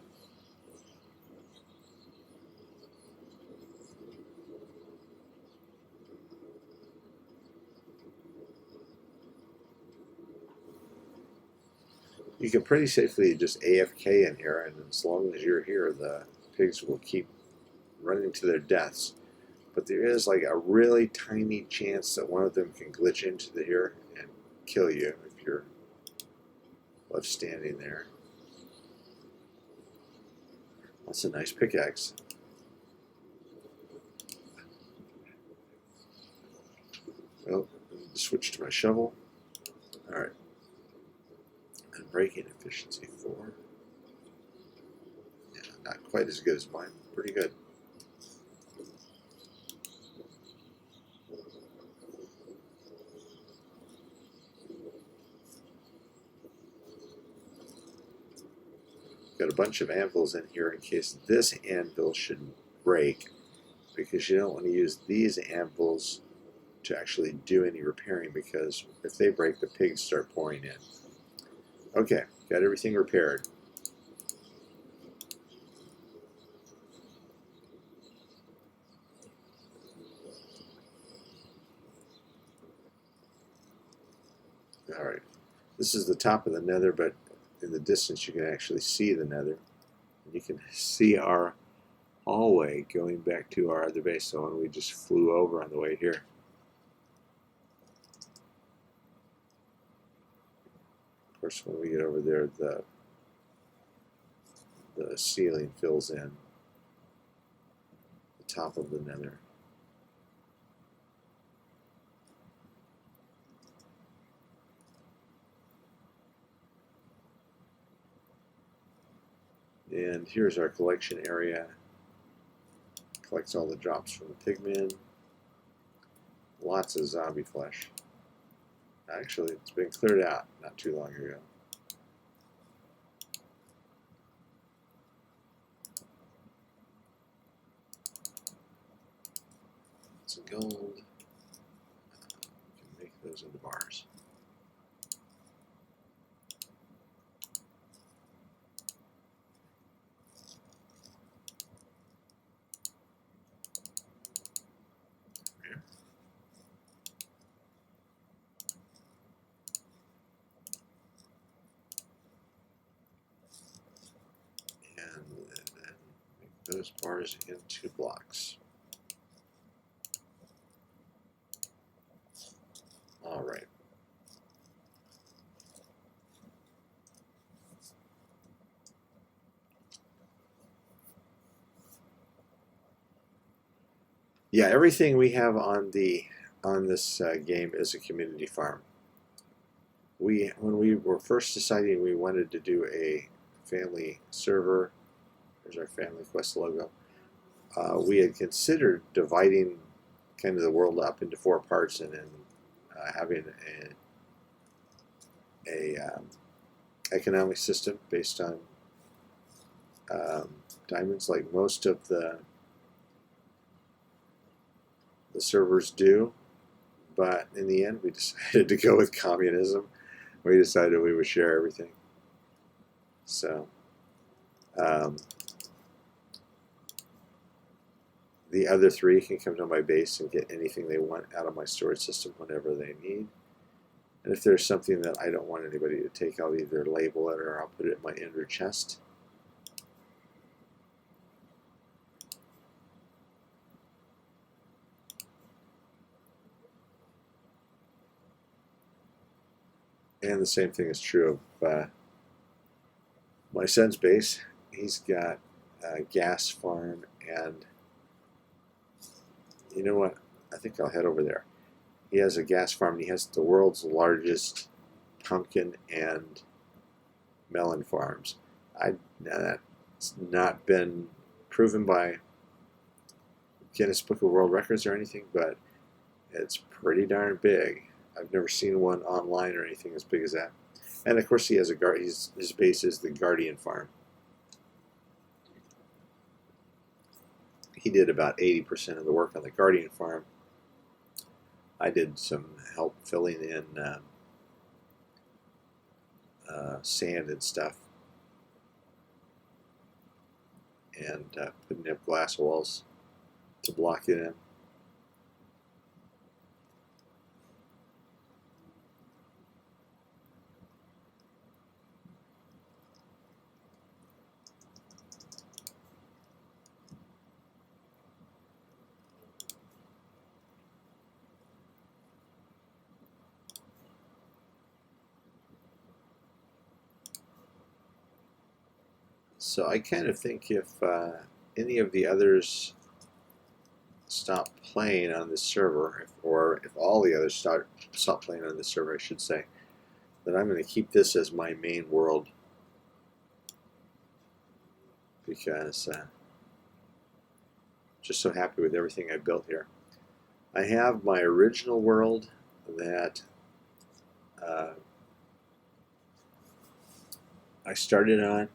You can pretty safely just AFK in here, and as long as you're here, the pigs will keep running to their deaths. But there is like a really tiny chance that one of them can glitch into here and kill you if you're left standing there. That's a nice pickaxe. Well, switch to my shovel. Alright. And breaking efficiency 4. Yeah, not quite as good as mine. Pretty good. Got a bunch of anvils in here in case this anvil should break, because you don't want to use these anvils to actually do any repairing, because if they break, the pigs start pouring in. Okay, got everything repaired. Alright, this is the top of the nether, but in the distance you can actually see the nether. You can see our hallway going back to our other base, so when we just flew over on the way here. Of course, when we get over there, the ceiling fills in the top of the nether. And here's our collection area. Collects all the drops from the pigmen. Lots of zombie flesh. Actually, it's been cleared out not too long ago. Some gold. We can make those into bars. And then make those bars into blocks. All right. Yeah, everything we have on this game is a community farm. When we were first deciding we wanted to do a family server, there's our FamilyQuest logo. We had considered dividing kind of the world up into 4 parts and then having a economic system based on diamonds, like most of the servers do. But in the end, we decided to go with communism. We decided we would share everything. So the other 3 can come to my base and get anything they want out of my storage system whenever they need. And if there's something that I don't want anybody to take, I'll either label it or I'll put it in my ender chest. And the same thing is true of my son's base. He's got a gas farm, and you know what? I think I'll head over there. He has a gas farm. He has the world's largest pumpkin and melon farms. That's not been proven by Guinness Book of World Records or anything, but it's pretty darn big. I've never seen one online or anything as big as that. And of course, he has his base is the Guardian Farm. He did about 80% of the work on the Guardian Farm. I did some help filling in sand and stuff, and putting up glass walls to block it in. So I kind of think if any of the others stop playing on this server, or if all the others stop playing on this server, I should say, then I'm going to keep this as my main world, because just so happy with everything I built here. I have my original world that I started on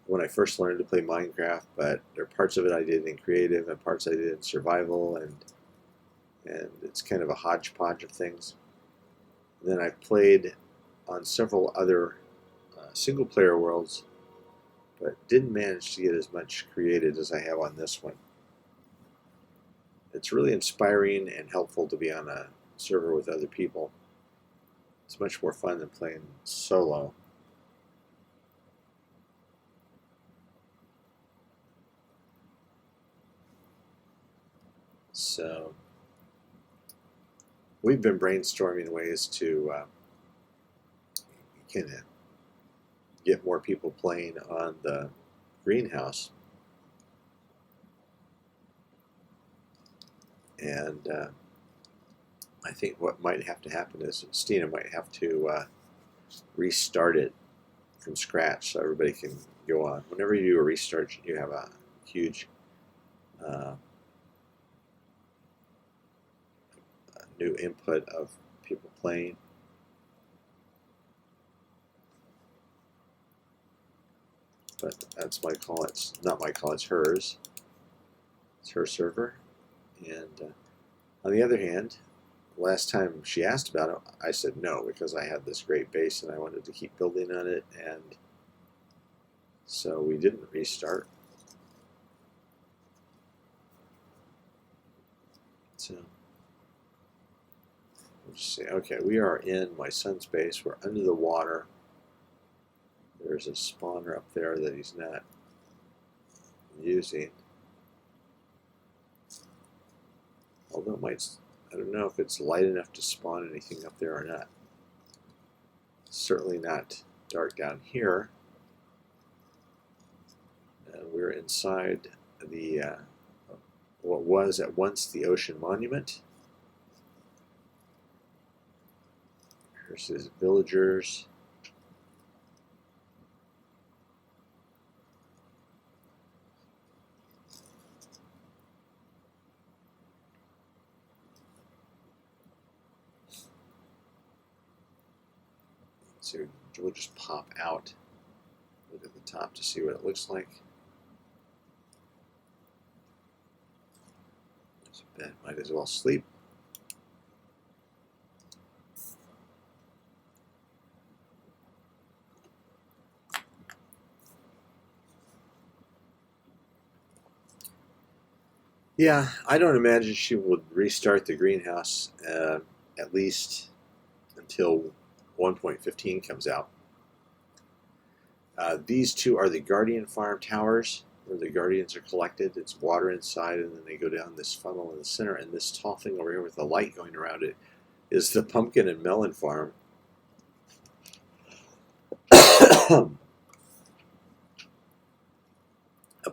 when I first learned to play Minecraft, but there are parts of it I did in creative and parts I did in survival, and it's kind of a hodgepodge of things. And then I played on several other single-player worlds, but didn't manage to get as much created as I have on this one. It's really inspiring and helpful to be on a server with other people. It's much more fun than playing solo. So we've been brainstorming ways to kind of get more people playing on the greenhouse. And I think what might have to happen is Stina might have to restart it from scratch so everybody can go on. Whenever you do a restart, you have a huge new input of people playing. But that's my call. It's not my call, it's hers. It's her server. And on the other hand, last time she asked about it, I said no, because I had this great base and I wanted to keep building on it, and so we didn't restart. So we'll just say, okay, we are in my son's base. We're under the water. There's a spawner up there that he's not using. Although it might, I don't know if it's light enough to spawn anything up there or not. Certainly not dark down here. And we're inside the what was at once the ocean monument. Here's his villagers. So we'll just pop out. Look at the top to see what it looks like. There's a bed. Might as well sleep. Yeah, I don't imagine she would restart the greenhouse at least until 1.15 comes out. These two are the Guardian Farm towers, where the Guardians are collected. It's water inside, and then they go down this funnel in the center. And this tall thing over here with the light going around it is the pumpkin and melon farm. Up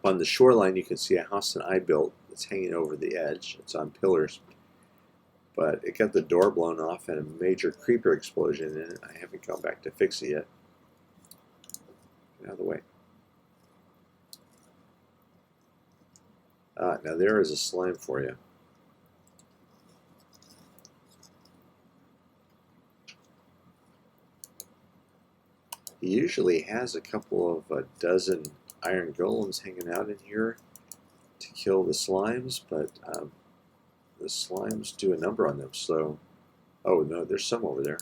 on the shoreline, you can see a house that I built. It's hanging over the edge. It's on pillars. But it got the door blown off and a major creeper explosion in it. I haven't gone back to fix it yet. Get out of the way. Now there is a slime for you. He usually has a couple of dozen iron golems hanging out in here to kill the slimes, but the slimes do a number on them. So, oh no, there's some over there.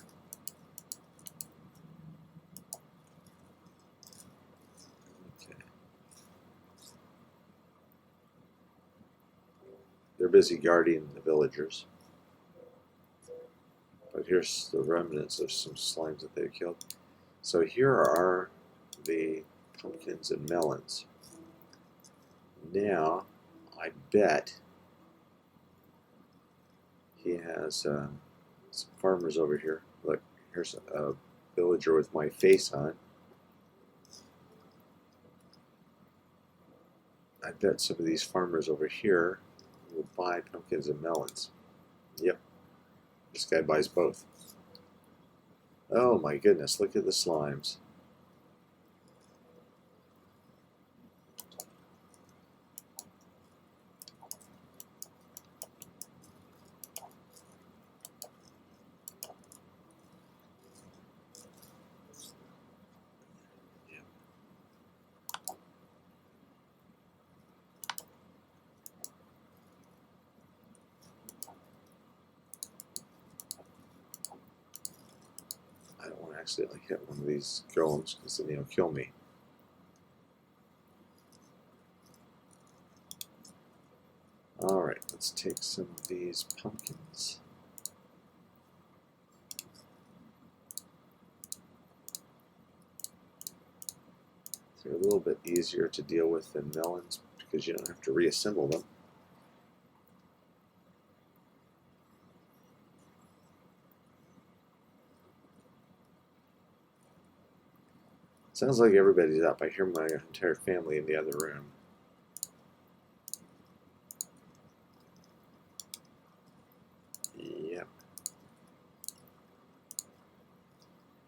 Okay. They're busy guarding the villagers. But here's the remnants of some slimes that they've killed. So here are the pumpkins and melons. Now, I bet he has some farmers over here. Look, here's a villager with my face on it. I bet some of these farmers over here will buy pumpkins and melons. Yep, this guy buys both. Oh my goodness, look at the slimes. I don't want to accidentally hit one of these golems because then he'll kill me. Alright, let's take some of these pumpkins. They're a little bit easier to deal with than melons because you don't have to reassemble them. Sounds like everybody's up. I hear my entire family in the other room. Yep.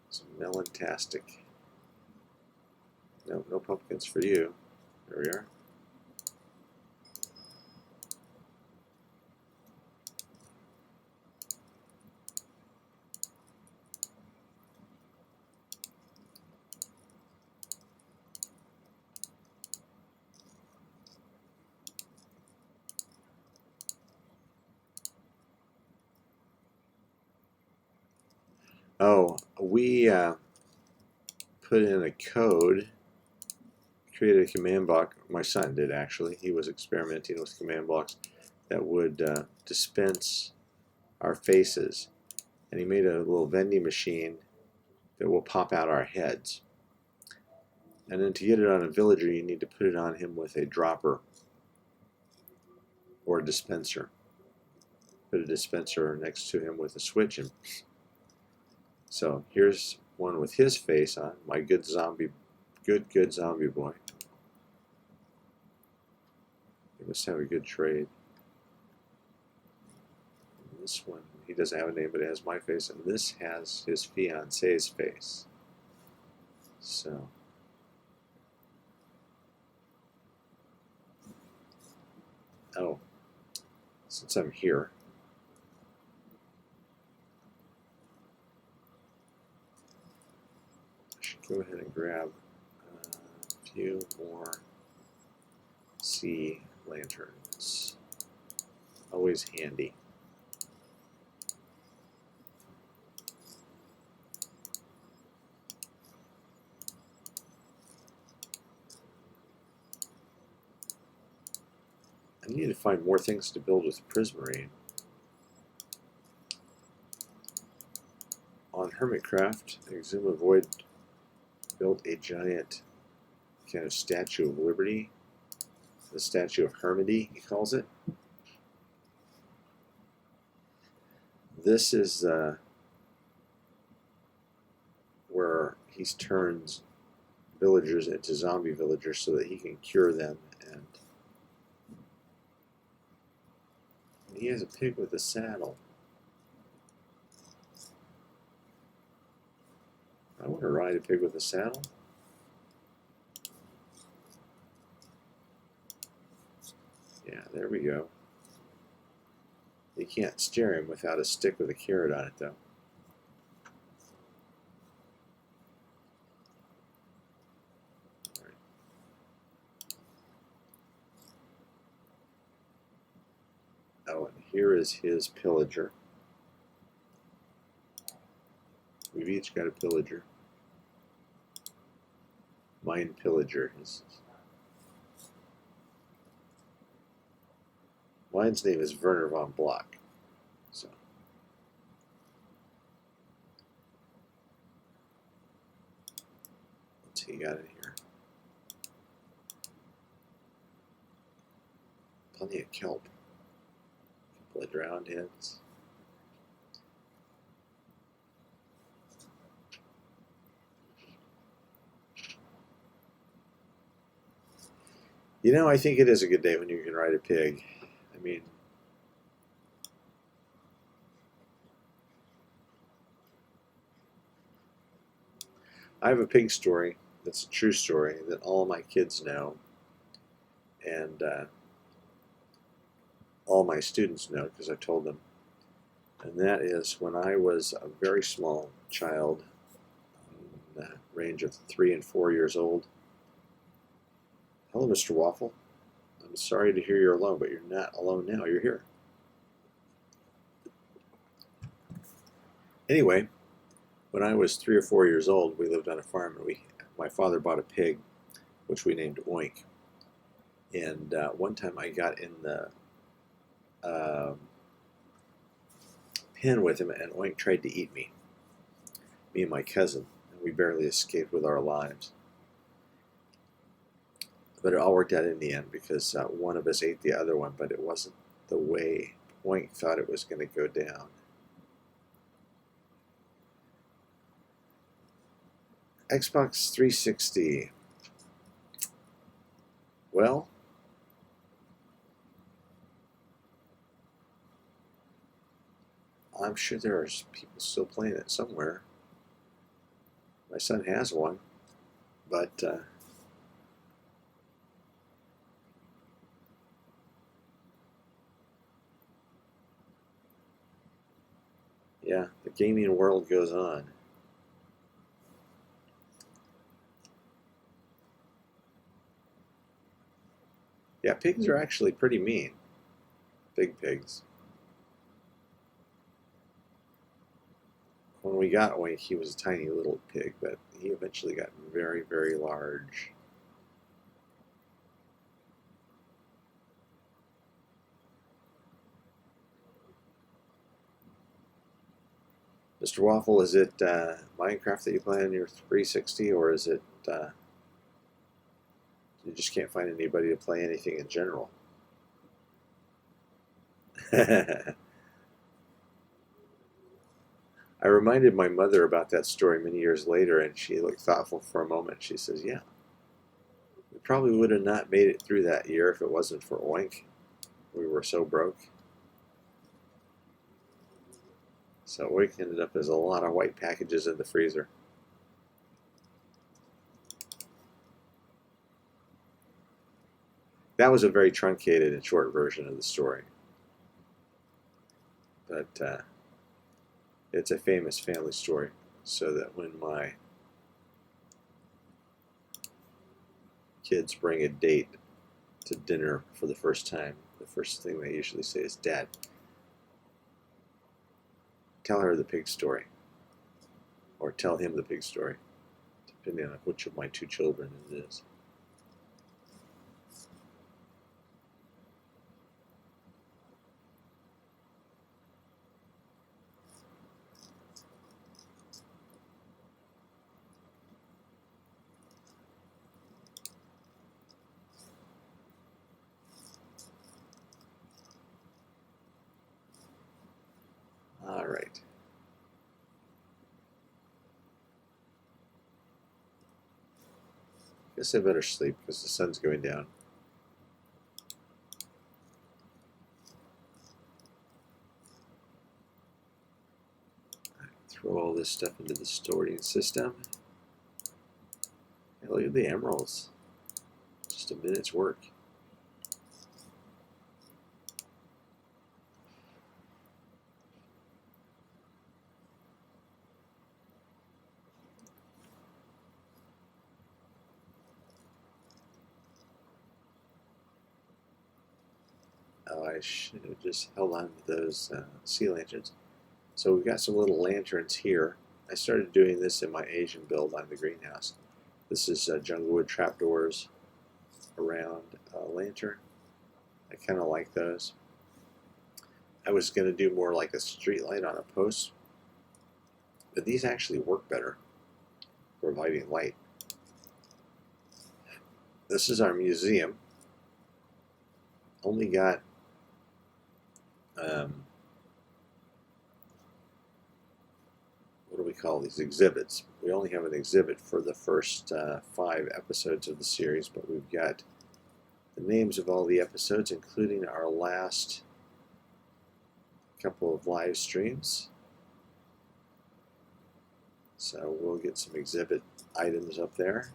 It's melon-tastic. No, no pumpkins for you. There we are. Oh, we put in a code, created a command block. My son did actually. He was experimenting with command blocks that would dispense our faces. And he made a little vending machine that will pop out our heads. And then to get it on a villager, you need to put it on him with a dropper or a dispenser. Put a dispenser next to him with a switch, and so here's one with his face on. My good zombie boy. He must have a good trade. This one, he doesn't have a name, but it has my face, and this has his fiancee's face. So, oh, since I'm here, I should go ahead and grab a few more sea lanterns. Always handy. I need to find more things to build with prismarine. On Hermitcraft, Exuma Void built a giant kind of Statue of Liberty. The Statue of Hermity, he calls it. This is where he turns villagers into zombie villagers so that he can cure them. And he has a pig with a saddle. I want to ride a pig with a saddle. Yeah, there we go. You can't steer him without a stick with a carrot on it, though. All right. Oh, and here is his pillager. We've each got a pillager. Mine pillager. Mine's name is Werner von Block. So, what's he got in here? Plenty of kelp. A couple of drowned heads. You know, I think it is a good day when you can ride a pig. I mean, I have a pig story that's a true story that all my kids know, and all my students know because I told them. And that is when I was a very small child, in the range of 3 and 4 years old. Hello, Mr. Waffle. I'm sorry to hear you're alone, but you're not alone now. You're here. Anyway, when I was 3 or 4 years old, we lived on a farm, and my father bought a pig, which we named Oink. And one time I got in the pen with him, and Oink tried to eat me and my cousin, and we barely escaped with our lives. But it all worked out in the end because one of us ate the other one, but it wasn't the way Oink thought it was going to go down. Xbox 360. Well, I'm sure there are people still playing it somewhere. My son has one, but yeah, the gaming world goes on. Yeah, pigs are actually pretty mean. Big pigs. When we got Oink, he was a tiny little pig, but he eventually got very, very large. Mr. Waffle, is it Minecraft that you play on your 360, or is it you just can't find anybody to play anything in general? I reminded my mother about that story many years later, and she looked thoughtful for a moment. She says, yeah, we probably would have not made it through that year if it wasn't for Oink. We were so broke. So we ended up as a lot of white packages in the freezer. That was a very truncated and short version of the story. But it's a famous family story, so that when my kids bring a date to dinner for the first time, the first thing they usually say is, "Dad, tell her the pig story," or "tell him the pig story," depending on which of my two children it is. All right. Guess I better sleep because the sun's going down. Throw all this stuff into the sorting system. And look at the emeralds. Just a minute's work. Oh, I should have just held on to those sea lanterns. So we've got some little lanterns here. I started doing this in my Asian build on the greenhouse. This is junglewood trapdoors around a lantern. I kind of like those. I was going to do more like a street light on a post, but these actually work better, providing light. This is our museum. Only got what do we call these exhibits? We only have an exhibit for the first 5 episodes of the series, but we've got the names of all the episodes, including our last couple of live streams. So we'll get some exhibit items up there.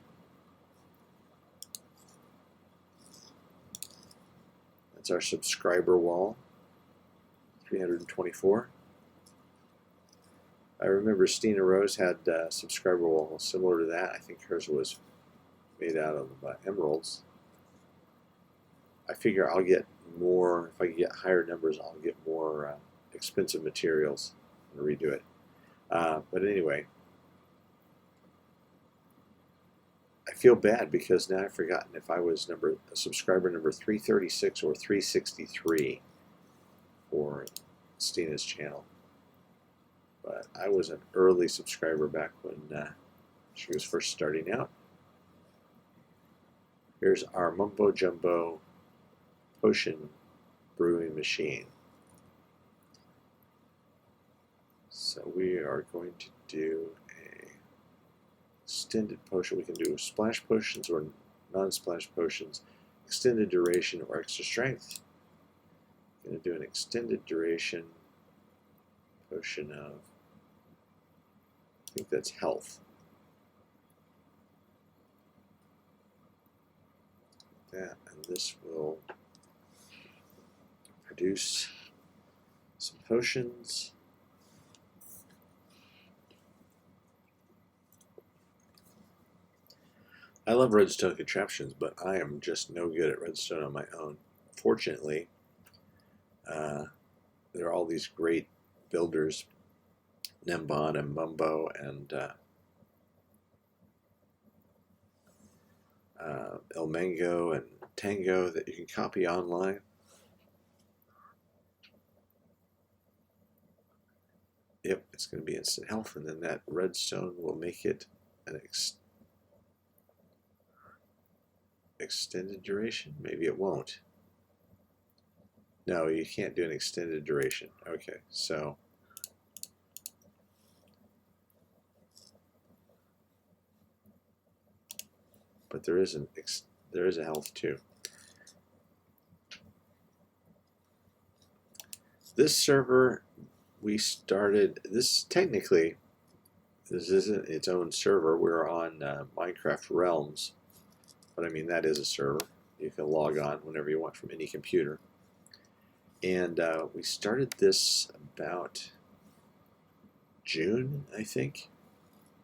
That's our subscriber wall, 324. I remember Stina Rose had a subscriber wall similar to that. I think hers was made out of emeralds. I figure I'll get more, if I get higher numbers, I'll get more expensive materials and redo it. But anyway, I feel bad because now I've forgotten if I was subscriber number 336 or 363 for Stina's channel. But I was an early subscriber back when she was first starting out. Here's our Mumbo Jumbo potion brewing machine. So we are going to do a extended potion. We can do splash potions or non-splash potions, extended duration or extra strength. I'm going to do an extended duration potion of, I think that's health. That, and this will produce some potions. I love redstone contraptions, but I am just no good at redstone on my own. Fortunately, there are all these great builders, Nembon and Mumbo and El Mango and Tango that you can copy online. Yep, it's going to be instant health, and then that redstone will make it an extended duration. Maybe it won't. No, you can't do an extended duration. Okay, so but there is a health too. This server we started this technically. This isn't its own server. We're on Minecraft Realms, but I mean that is a server. You can log on whenever you want from any computer. And we started this about June, I think.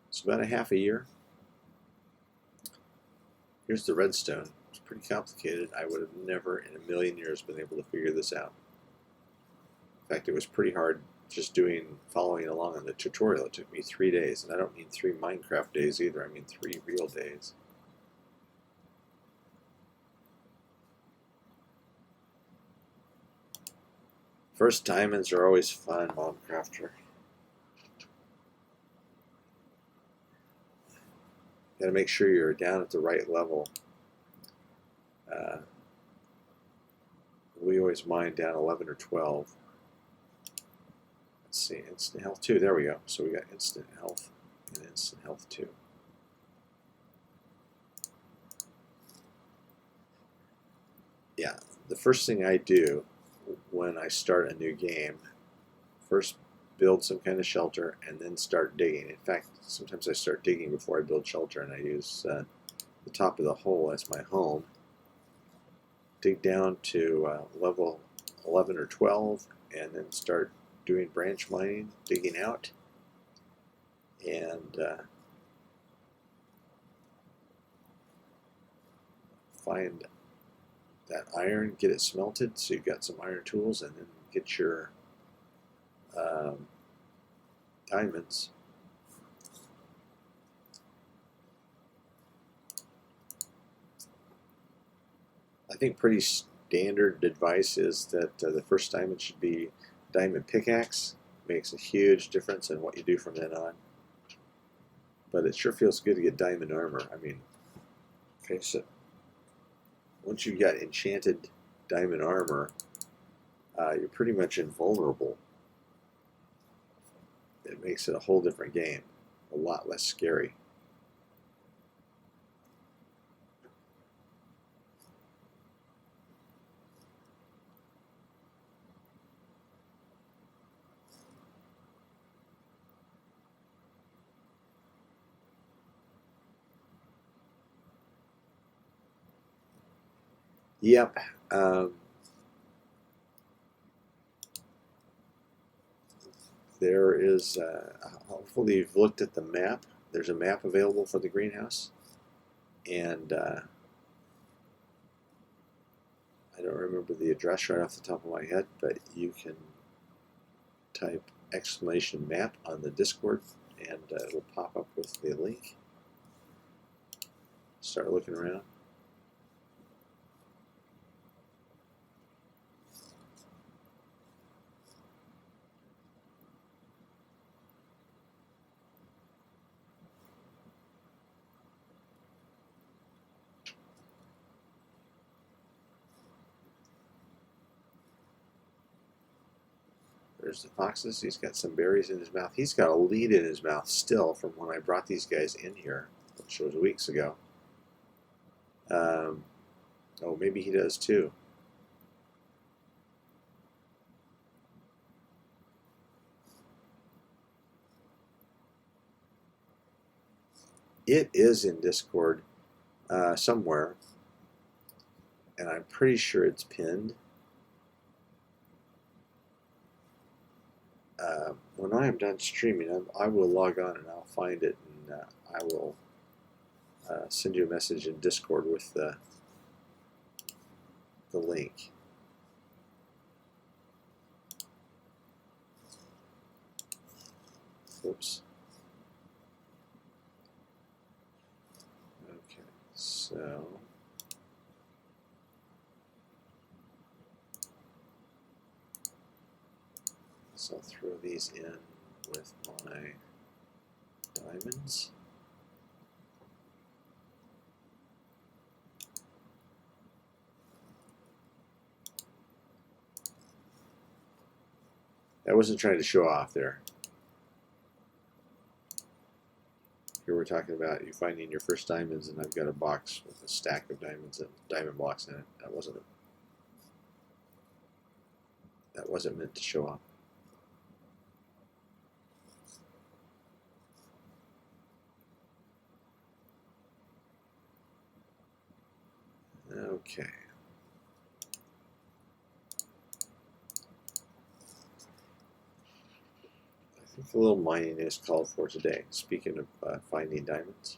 It's about a half a year. Here's the redstone. It's pretty complicated. I would have never in a million years been able to figure this out. In fact, it was pretty hard just following along on the tutorial. It took me 3 days, and I don't mean 3 Minecraft days either. I mean 3 real days. First diamonds are always fun, Minecrafter. Got to make sure you're down at the right level. We always mine down 11 or 12. Let's see, instant health 2. There we go. So we got instant health and instant health 2. Yeah, the first thing I do when I start a new game, first build some kind of shelter and then start digging. In fact, sometimes I start digging before I build shelter, and I use the top of the hole as my home. Dig down to level 11 or 12 and then start doing branch mining, digging out, and find that iron, get it smelted so you've got some iron tools, and then get your diamonds. I think pretty standard advice is that the first diamond should be diamond pickaxe. Makes a huge difference in what you do from then on. But it sure feels good to get diamond armor. I mean, okay, so once you've got enchanted diamond armor, you're pretty much invulnerable. It makes it a whole different game, a lot less scary. Yep. There is, hopefully you've looked at the map. There's a map available for the greenhouse. And I don't remember the address right off the top of my head, but you can type !map on the Discord and it'll pop up with the link. Start looking around. There's the foxes. He's got some berries in his mouth. He's got a lead in his mouth still from when I brought these guys in here, which was weeks ago. Oh, maybe he does too. It is in Discord somewhere, and I'm pretty sure it's pinned. When I am done streaming, I will log on and I'll find it, and I will send you a message in Discord with the link. Oops. Okay, so I'll throw these in with my diamonds. I wasn't trying to show off there. Here we're talking about you finding your first diamonds, and I've got a box with a stack of diamonds and diamond blocks in it. That wasn't meant to show off. Okay. I think a little mining is called for today. Speaking of finding diamonds.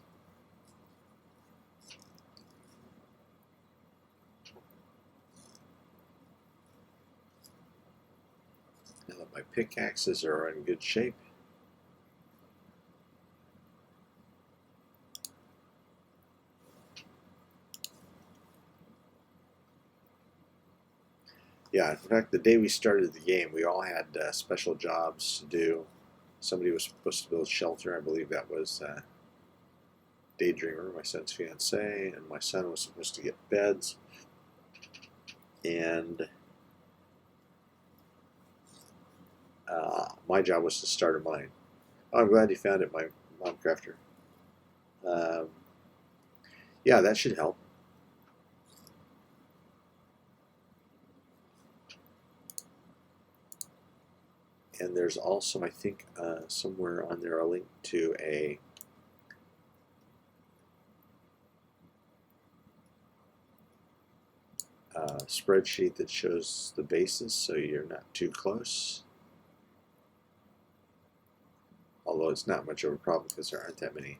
Now that my pickaxes are in good shape. Yeah, in fact, the day we started the game, we all had special jobs to do. Somebody was supposed to build shelter. I believe that was Daydreamer, my son's fiance, and my son was supposed to get beds. And my job was to start a mine. Oh, I'm glad you found it, my mom crafter. Um, yeah, that should help. And there's also, I think, somewhere on there a link to a spreadsheet that shows the bases, so you're not too close. Although it's not much of a problem because there aren't that many.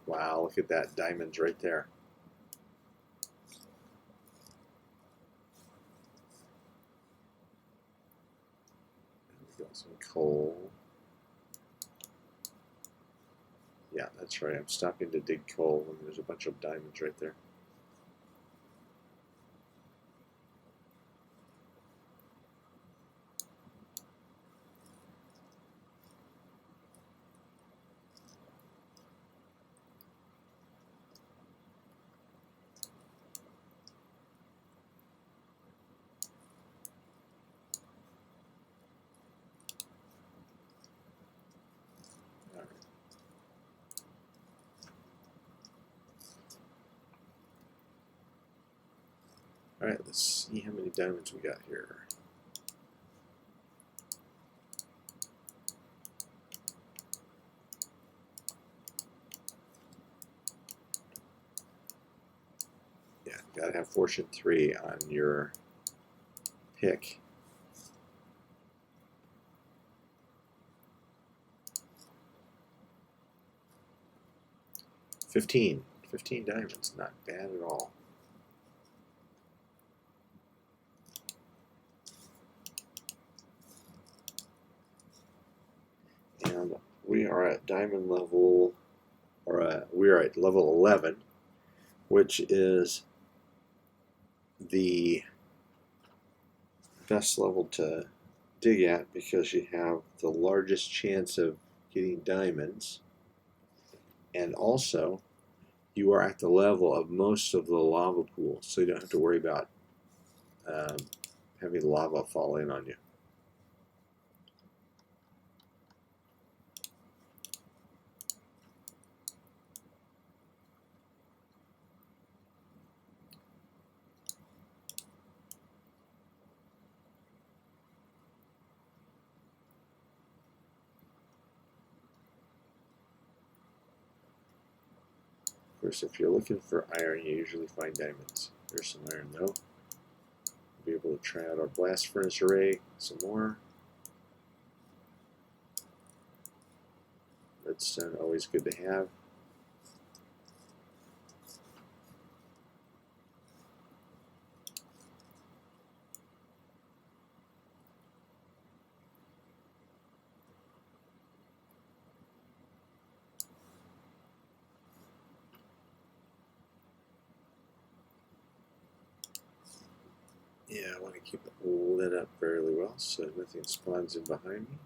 Wow, look at that, diamonds right there. We got some coal. Yeah, that's right. I'm stopping to dig coal, and there's a bunch of diamonds right there. All right, let's see how many diamonds we got here. Yeah, you gotta have Fortune 3 on your pick. $15 diamonds, not bad at all. And we are at diamond level, or we are at level 11, which is the best level to dig at because you have the largest chance of getting diamonds, and also you are at the level of most of the lava pools, so you don't have to worry about having lava fall in on you. Of course, if you're looking for iron, you usually find diamonds. There's some iron though. We'll be able to try out our blast furnace array some more. Redstone, always good to have. Yeah, I want to keep it lit up fairly well so nothing spawns in behind me.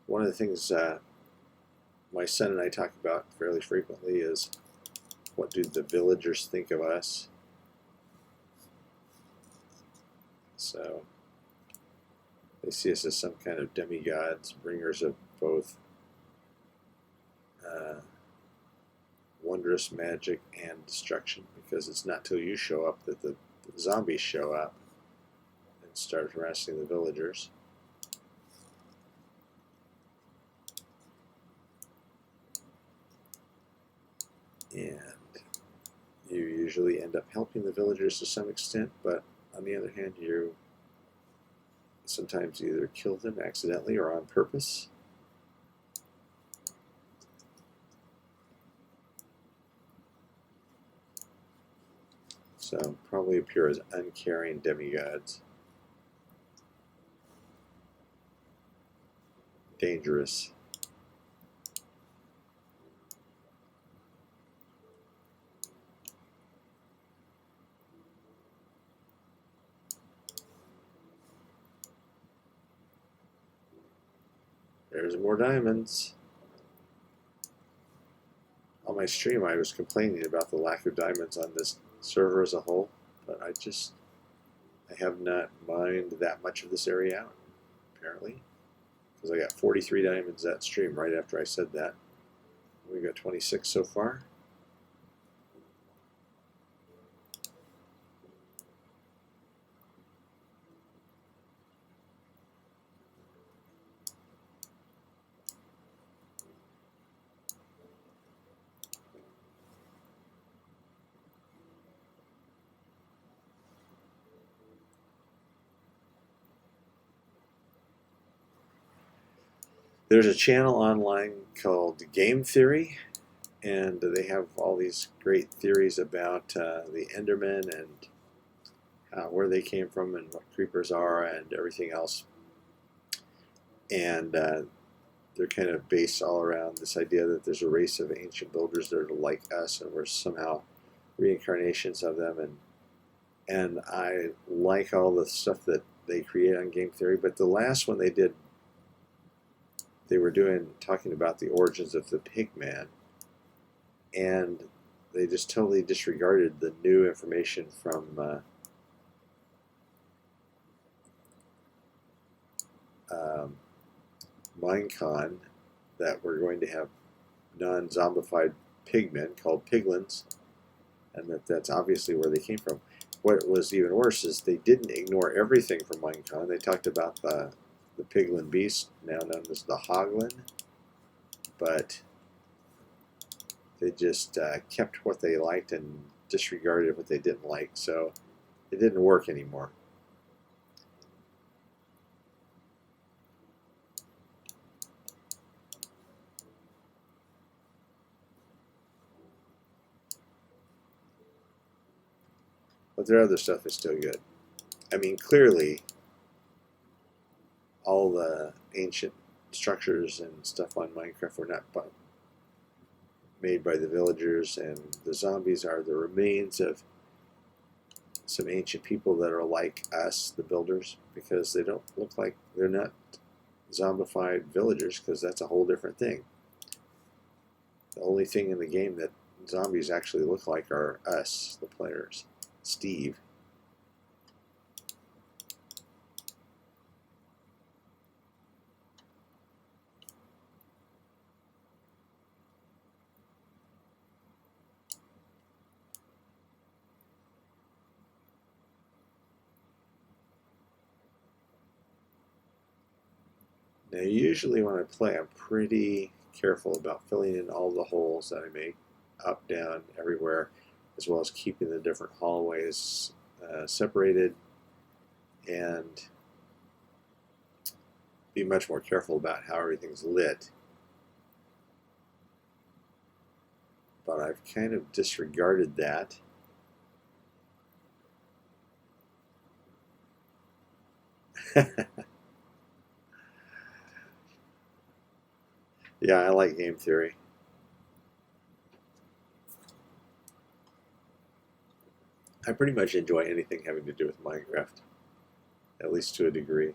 One of the things my son and I talk about fairly frequently is, what do the villagers think of us? So they see us as some kind of demigods, bringers of both wondrous magic and destruction, because it's not till you show up that the zombies show up and start harassing the villagers. usually end up helping the villagers to some extent, but on the other hand, you sometimes either kill them accidentally or on purpose. So probably appear as uncaring demigods. Dangerous. There's more diamonds. On my stream, I was complaining about the lack of diamonds on this server as a whole, but I have not mined that much of this area out, apparently, because I got 43 diamonds that stream right after I said that. We got 26 so far. There's a channel online called Game Theory, and they have all these great theories about the Endermen and where they came from and what creepers are and everything else. And they're kind of based all around this idea that there's a race of ancient builders that are like us, and we're somehow reincarnations of them. And I like all the stuff that they create on Game Theory. But the last one they did, they were talking about the origins of the pigman, and they just totally disregarded the new information from Minecon, that we're going to have non-zombified pigmen called piglins, and that's obviously where they came from. What was even worse is they didn't ignore everything from Minecon. They talked about the piglin beast, now known as the hoglin, but they just kept what they liked and disregarded what they didn't like, so it didn't work anymore. But their other stuff is still good. I mean, clearly, all the ancient structures and stuff on Minecraft were not made by the villagers, and the zombies are the remains of some ancient people that are like us, the builders, because they don't look like, they're not zombified villagers, because that's a whole different thing. The only thing in the game that zombies actually look like are us, the players. Steve. Now, usually when I play, I'm pretty careful about filling in all the holes that I make, up, down, everywhere, as well as keeping the different hallways separated, and be much more careful about how everything's lit. But I've kind of disregarded that. Yeah, I like game theory. I pretty much enjoy anything having to do with Minecraft, at least to a degree.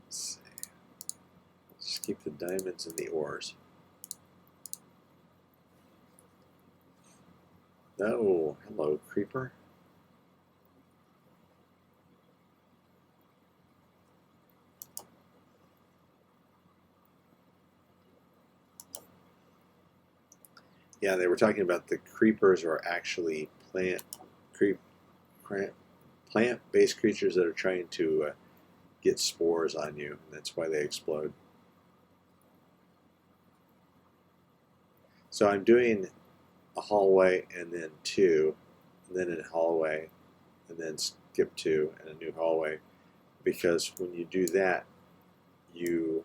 Let's see. Just keep the diamonds and the ores. Oh, hello, creeper. Yeah, they were talking about the creepers are actually plant-based creatures that are trying to get spores on you, and that's why they explode. So I'm doing a hallway and then 2, and then a hallway, and then skip 2 and a new hallway, because when you do that, you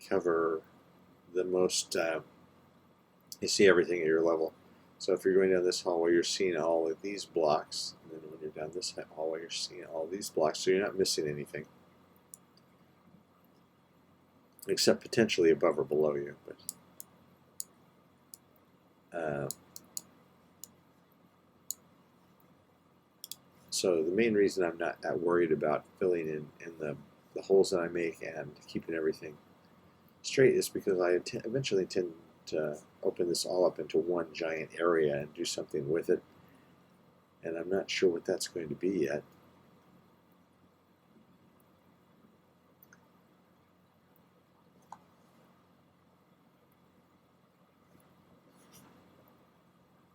cover the most, you see everything at your level. So if you're going down this hallway, you're seeing all of these blocks, and then when you're down this hallway, you're seeing all these blocks, so you're not missing anything, except potentially above or below you. But so the main reason I'm not that worried about filling in the holes that I make and keeping everything straight is because I eventually intend to open this all up into one giant area and do something with it, and I'm not sure what that's going to be yet.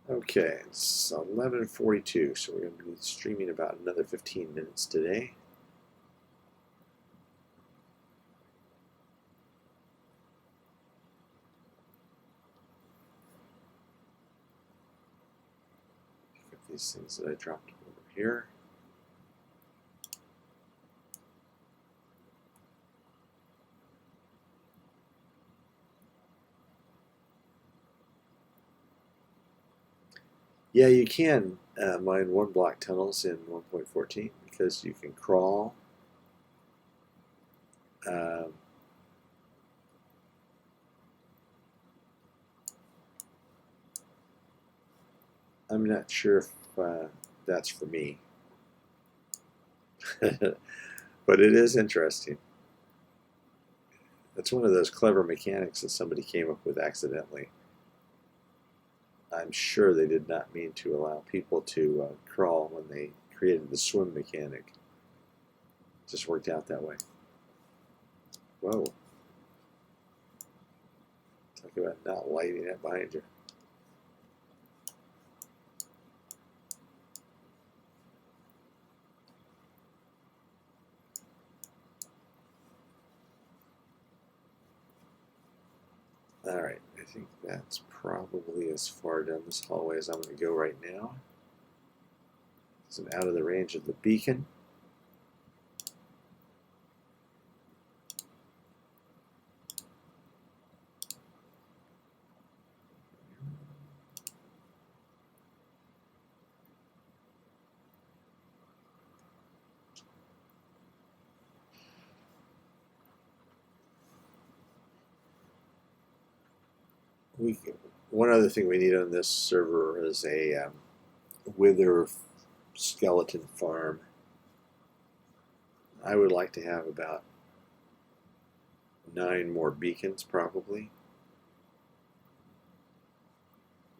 Okay, it's 11:42, so we're going to be streaming about another 15 minutes today. Pick up these things that I dropped over here. Yeah, you can mine 1-block tunnels in 1.14 because you can crawl. I'm not sure if that's for me, but it is interesting. It's one of those clever mechanics that somebody came up with accidentally. I'm sure they did not mean to allow people to crawl when they created the swim mechanic. It just worked out that way. Whoa. Talk about not lighting it behind you. Alright, I think that's probably as far down this hallway as I'm going to go right now. So I'm out of the range of the beacon. One other thing we need on this server is a wither skeleton farm. I would like to have about 9 more beacons probably,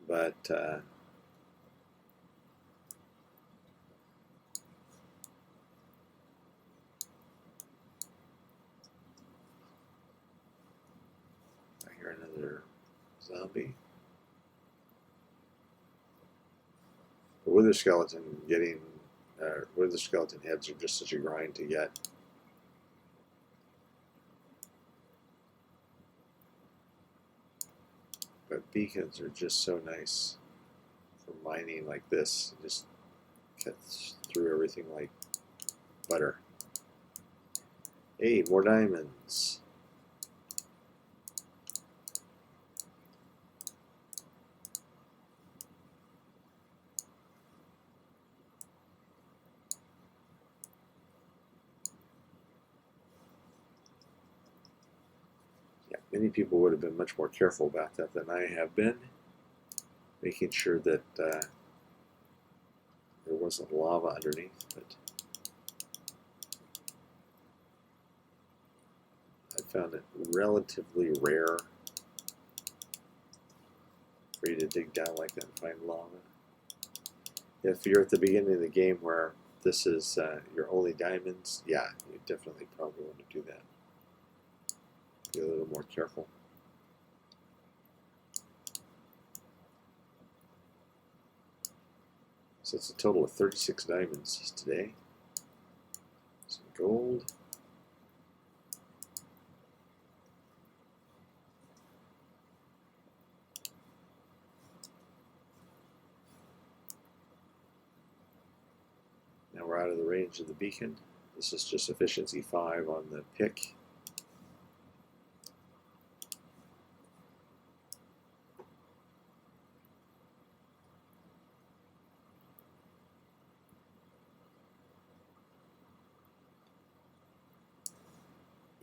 but I hear another zombie. The wither skeleton wither skeleton heads are just such a grind to get. But beacons are just so nice for mining like this. It just cuts through everything like butter. Hey, more diamonds. Many people would have been much more careful about that than I have been, making sure that there wasn't lava underneath. But I found it relatively rare for you to dig down like that and find lava. If you're at the beginning of the game where this is your only diamonds, yeah, you definitely probably want to do that. Be a little more careful. So it's a total of 36 diamonds today. Some gold. Now we're out of the range of the beacon. This is just efficiency 5 on the pick.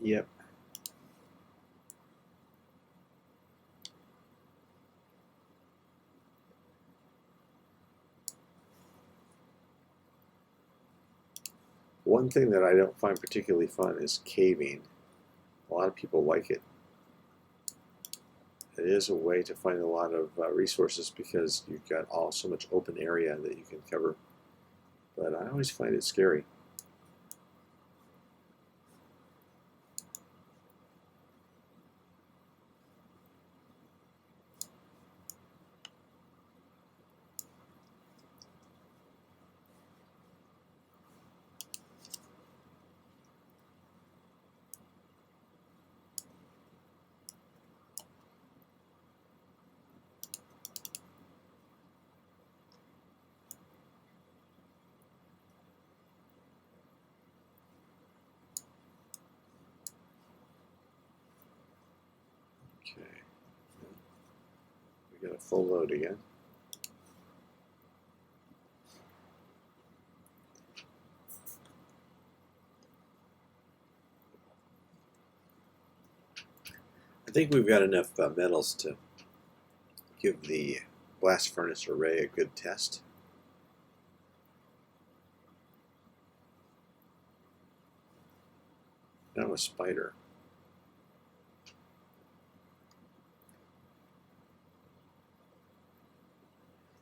Yep. One thing that I don't find particularly fun is caving. A lot of people like it. It is a way to find a lot of resources because you've got so much open area that you can cover. But I always find it scary. Okay. We got a full load again. I think we've got enough metals to give the blast furnace array a good test. Now a spider.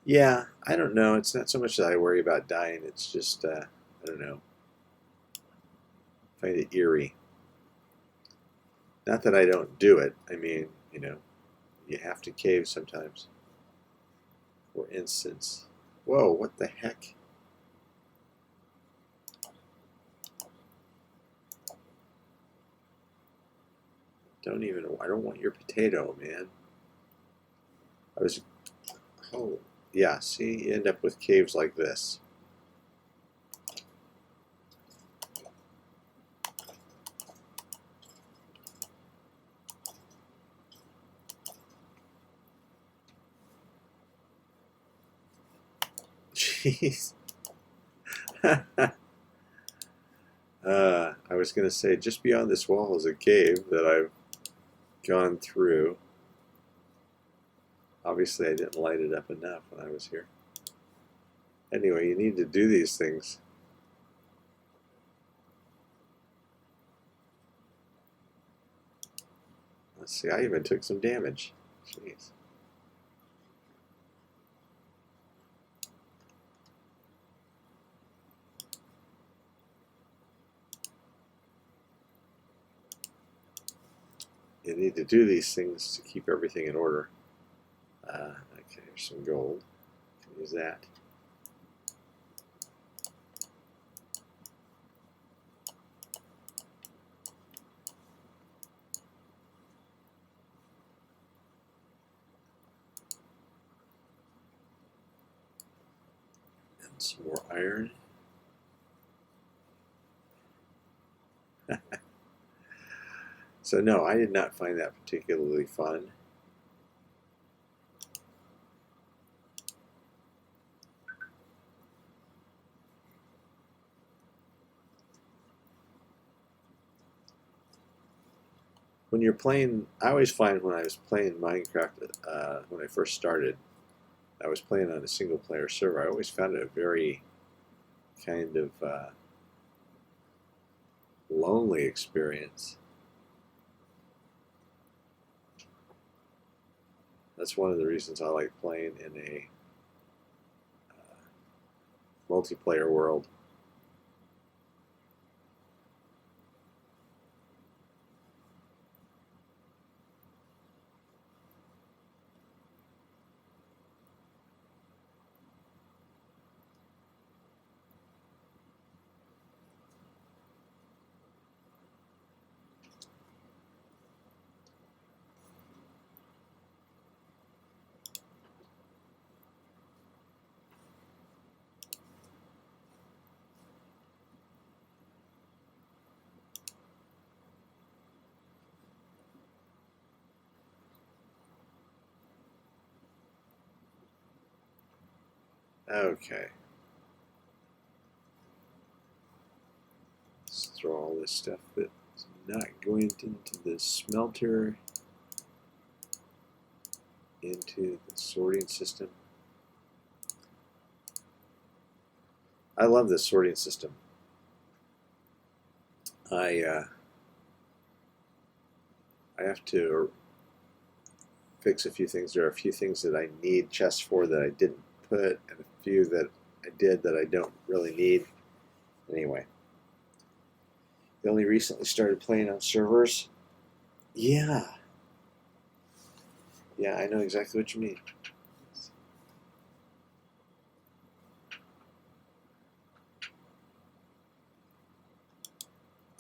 Yeah, I don't know. It's not so much that I worry about dying. It's just, I don't know. I find it eerie. Not that I don't do it. I mean, you know, you have to cave sometimes. For instance. Whoa, what the heck? I don't want your potato, man. Oh, yeah, see, you end up with caves like this. Jeez. I was going to say, just beyond this wall is a cave that I've gone through. Obviously, I didn't light it up enough when I was here. Anyway, you need to do these things. Let's see, I even took some damage. Jeez. You need to do these things to keep everything in order. Okay, here's some gold. Can use that. And some more iron. So no, I did not find that particularly fun. When you're playing, I always find when I was playing Minecraft, when I first started, I was playing on a single player server. I always found it a very kind of lonely experience. That's one of the reasons I like playing in a multiplayer world. Okay. Let's throw all this stuff that's not going into the smelter into the sorting system. I love this sorting system. I have to fix a few things. There are a few things that I need chests for that I didn't put, and a few that I did that I don't really need. Anyway, they only recently started playing on servers. Yeah, I know exactly what you mean.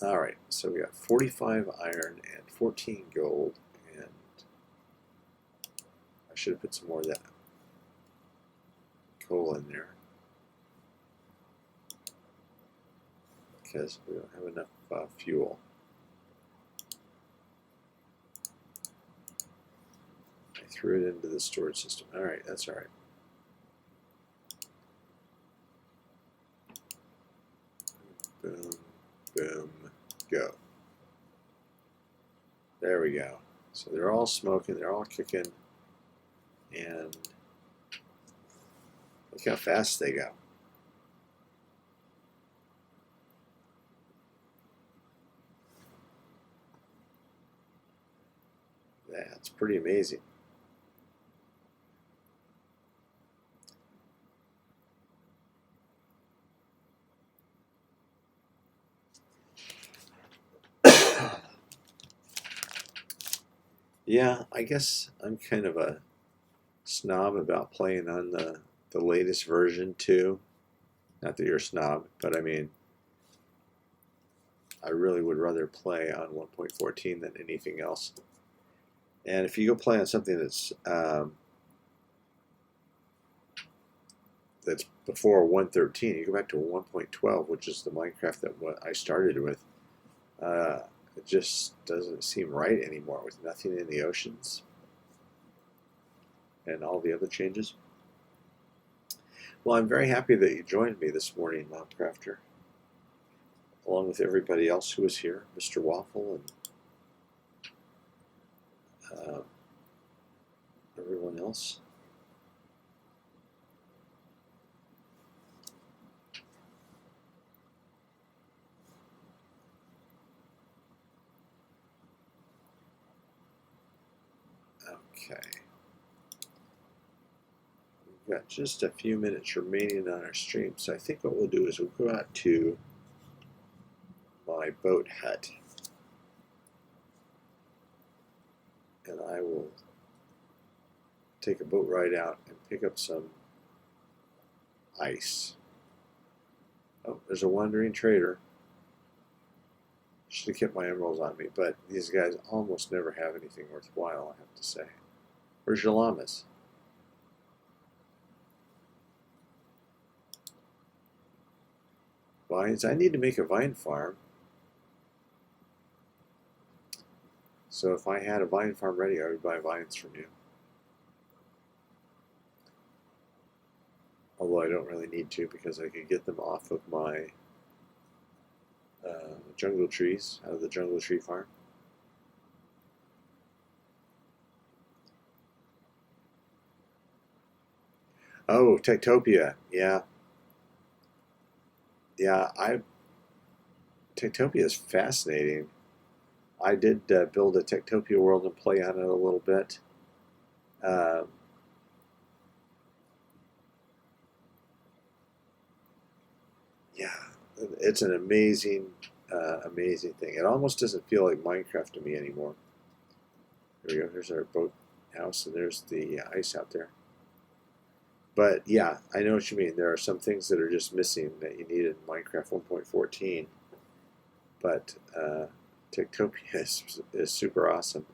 All right, so we got 45 iron and 14 gold, and I should have put some more of that coal in there because we don't have enough fuel. I threw it into the storage system. All right, that's all right. Boom, boom, go. There we go. So they're all smoking, they're all kicking, and look how fast they go. That's pretty amazing. Yeah, I guess I'm kind of a snob about playing on the latest version too. Not that you're a snob, but I mean, I really would rather play on 1.14 than anything else. And if you go play on something that's before 1.13, you go back to 1.12, which is the Minecraft that I started with. It just doesn't seem right anymore with nothing in the oceans and all the other changes. Well, I'm very happy that you joined me this morning, Mobcrafter, along with everybody else who was here, Mr. Waffle and everyone else. Okay. We've got just a few minutes remaining on our stream, so I think what we'll do is we'll go out to my boat hut, and I will take a boat ride out and pick up some ice. Oh, there's a wandering trader. Should have kept my emeralds on me, but these guys almost never have anything worthwhile, I have to say. Where's your llamas? Vines. I need to make a vine farm. So if I had a vine farm ready, I would buy vines from you. Although I don't really need to because I could get them off of my jungle trees, out of the jungle tree farm. Oh, Techtopia. Yeah. Yeah, Techtopia is fascinating. I did build a Techtopia world and play on it a little bit. Yeah, it's an amazing, amazing thing. It almost doesn't feel like Minecraft to me anymore. There we go. Here's our boat house, and there's the ice out there. But yeah, I know what you mean. There are some things that are just missing that you need in Minecraft 1.14. But Techtopia is super awesome.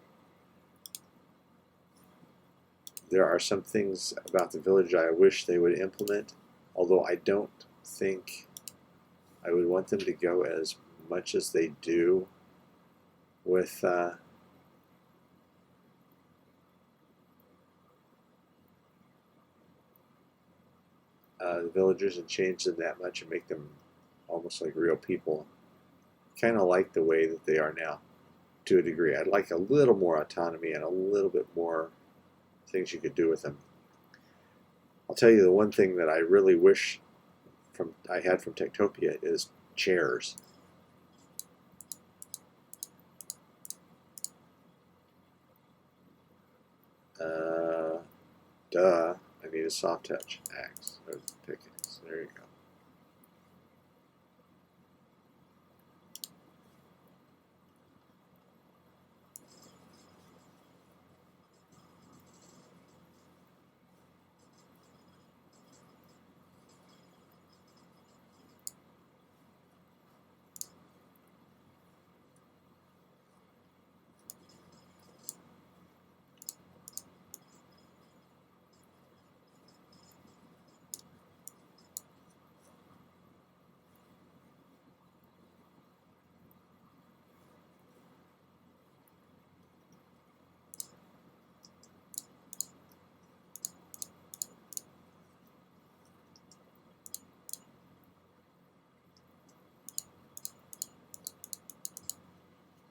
There are some things about the village I wish they would implement, although I don't think I would want them to go as much as they do with the villagers and change them that much and make them almost like real people. Kind of like the way that they are now, to a degree. I'd like a little more autonomy and a little bit more things you could do with them. I'll tell you the one thing that I really wish I had from Techtopia is chairs. Duh. I need a soft touch axe or pickaxe. There you go.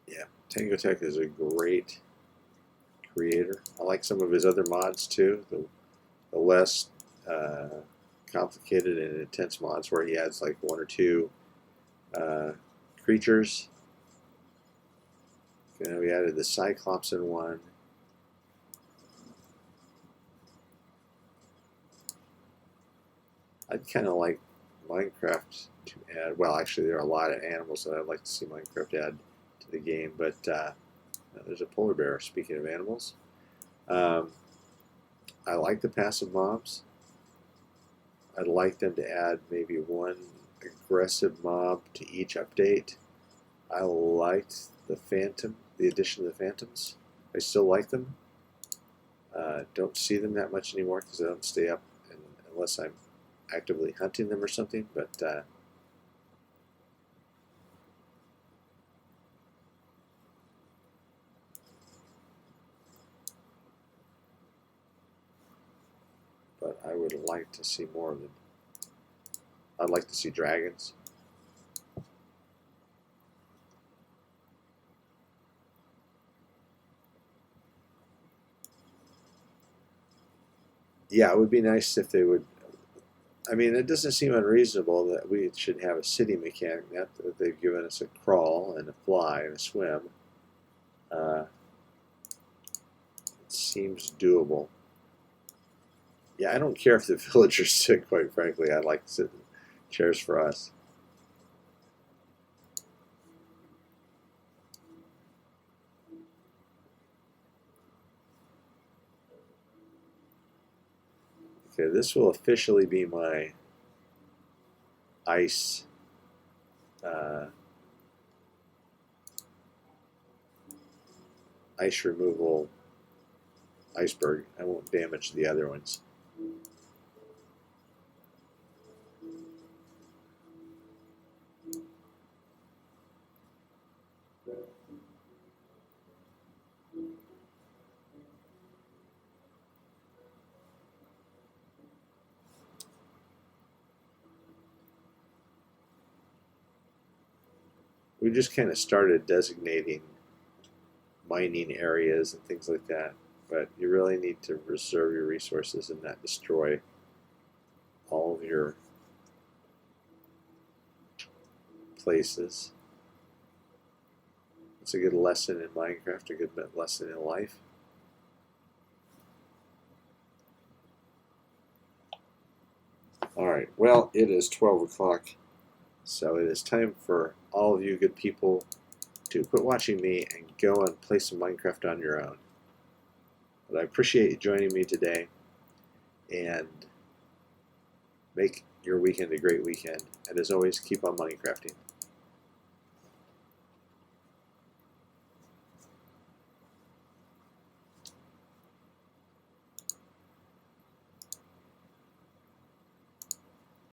Yeah, Tangotech is a great creator. I like some of his other mods too. The less complicated and intense mods where he adds like one or two creatures. You know, we added the Cyclops in one. I'd kind of like Minecraft to add. Well, actually, there are a lot of animals that I'd like to see Minecraft add to the game, but there's a polar bear. Speaking of animals, I like the passive mobs. I'd like them to add maybe one aggressive mob to each update. I liked the addition of the phantoms. I still like them. Don't see them that much anymore because I don't stay up unless I'm actively hunting them or something. But I would like to see more of them. I'd like to see dragons. Yeah, it would be nice if they would. I mean, it doesn't seem unreasonable that we should have a city mechanic. Now that they've given us a crawl and a fly and a swim. It seems doable. Yeah, I don't care if the villagers sit, quite frankly. I'd like to sit in chairs for us. Okay, this will officially be my ice ice removal iceberg. I won't damage the other ones. We just kind of started designating mining areas and things like that, but you really need to reserve your resources and not destroy all of your places. It's a good lesson in Minecraft, a good lesson in life. Alright, well, it is 12 o'clock, so it is time for all of you good people to quit watching me and go and play some Minecraft on your own. But I appreciate you joining me today, and make your weekend a great weekend. And as always, keep on Minecrafting.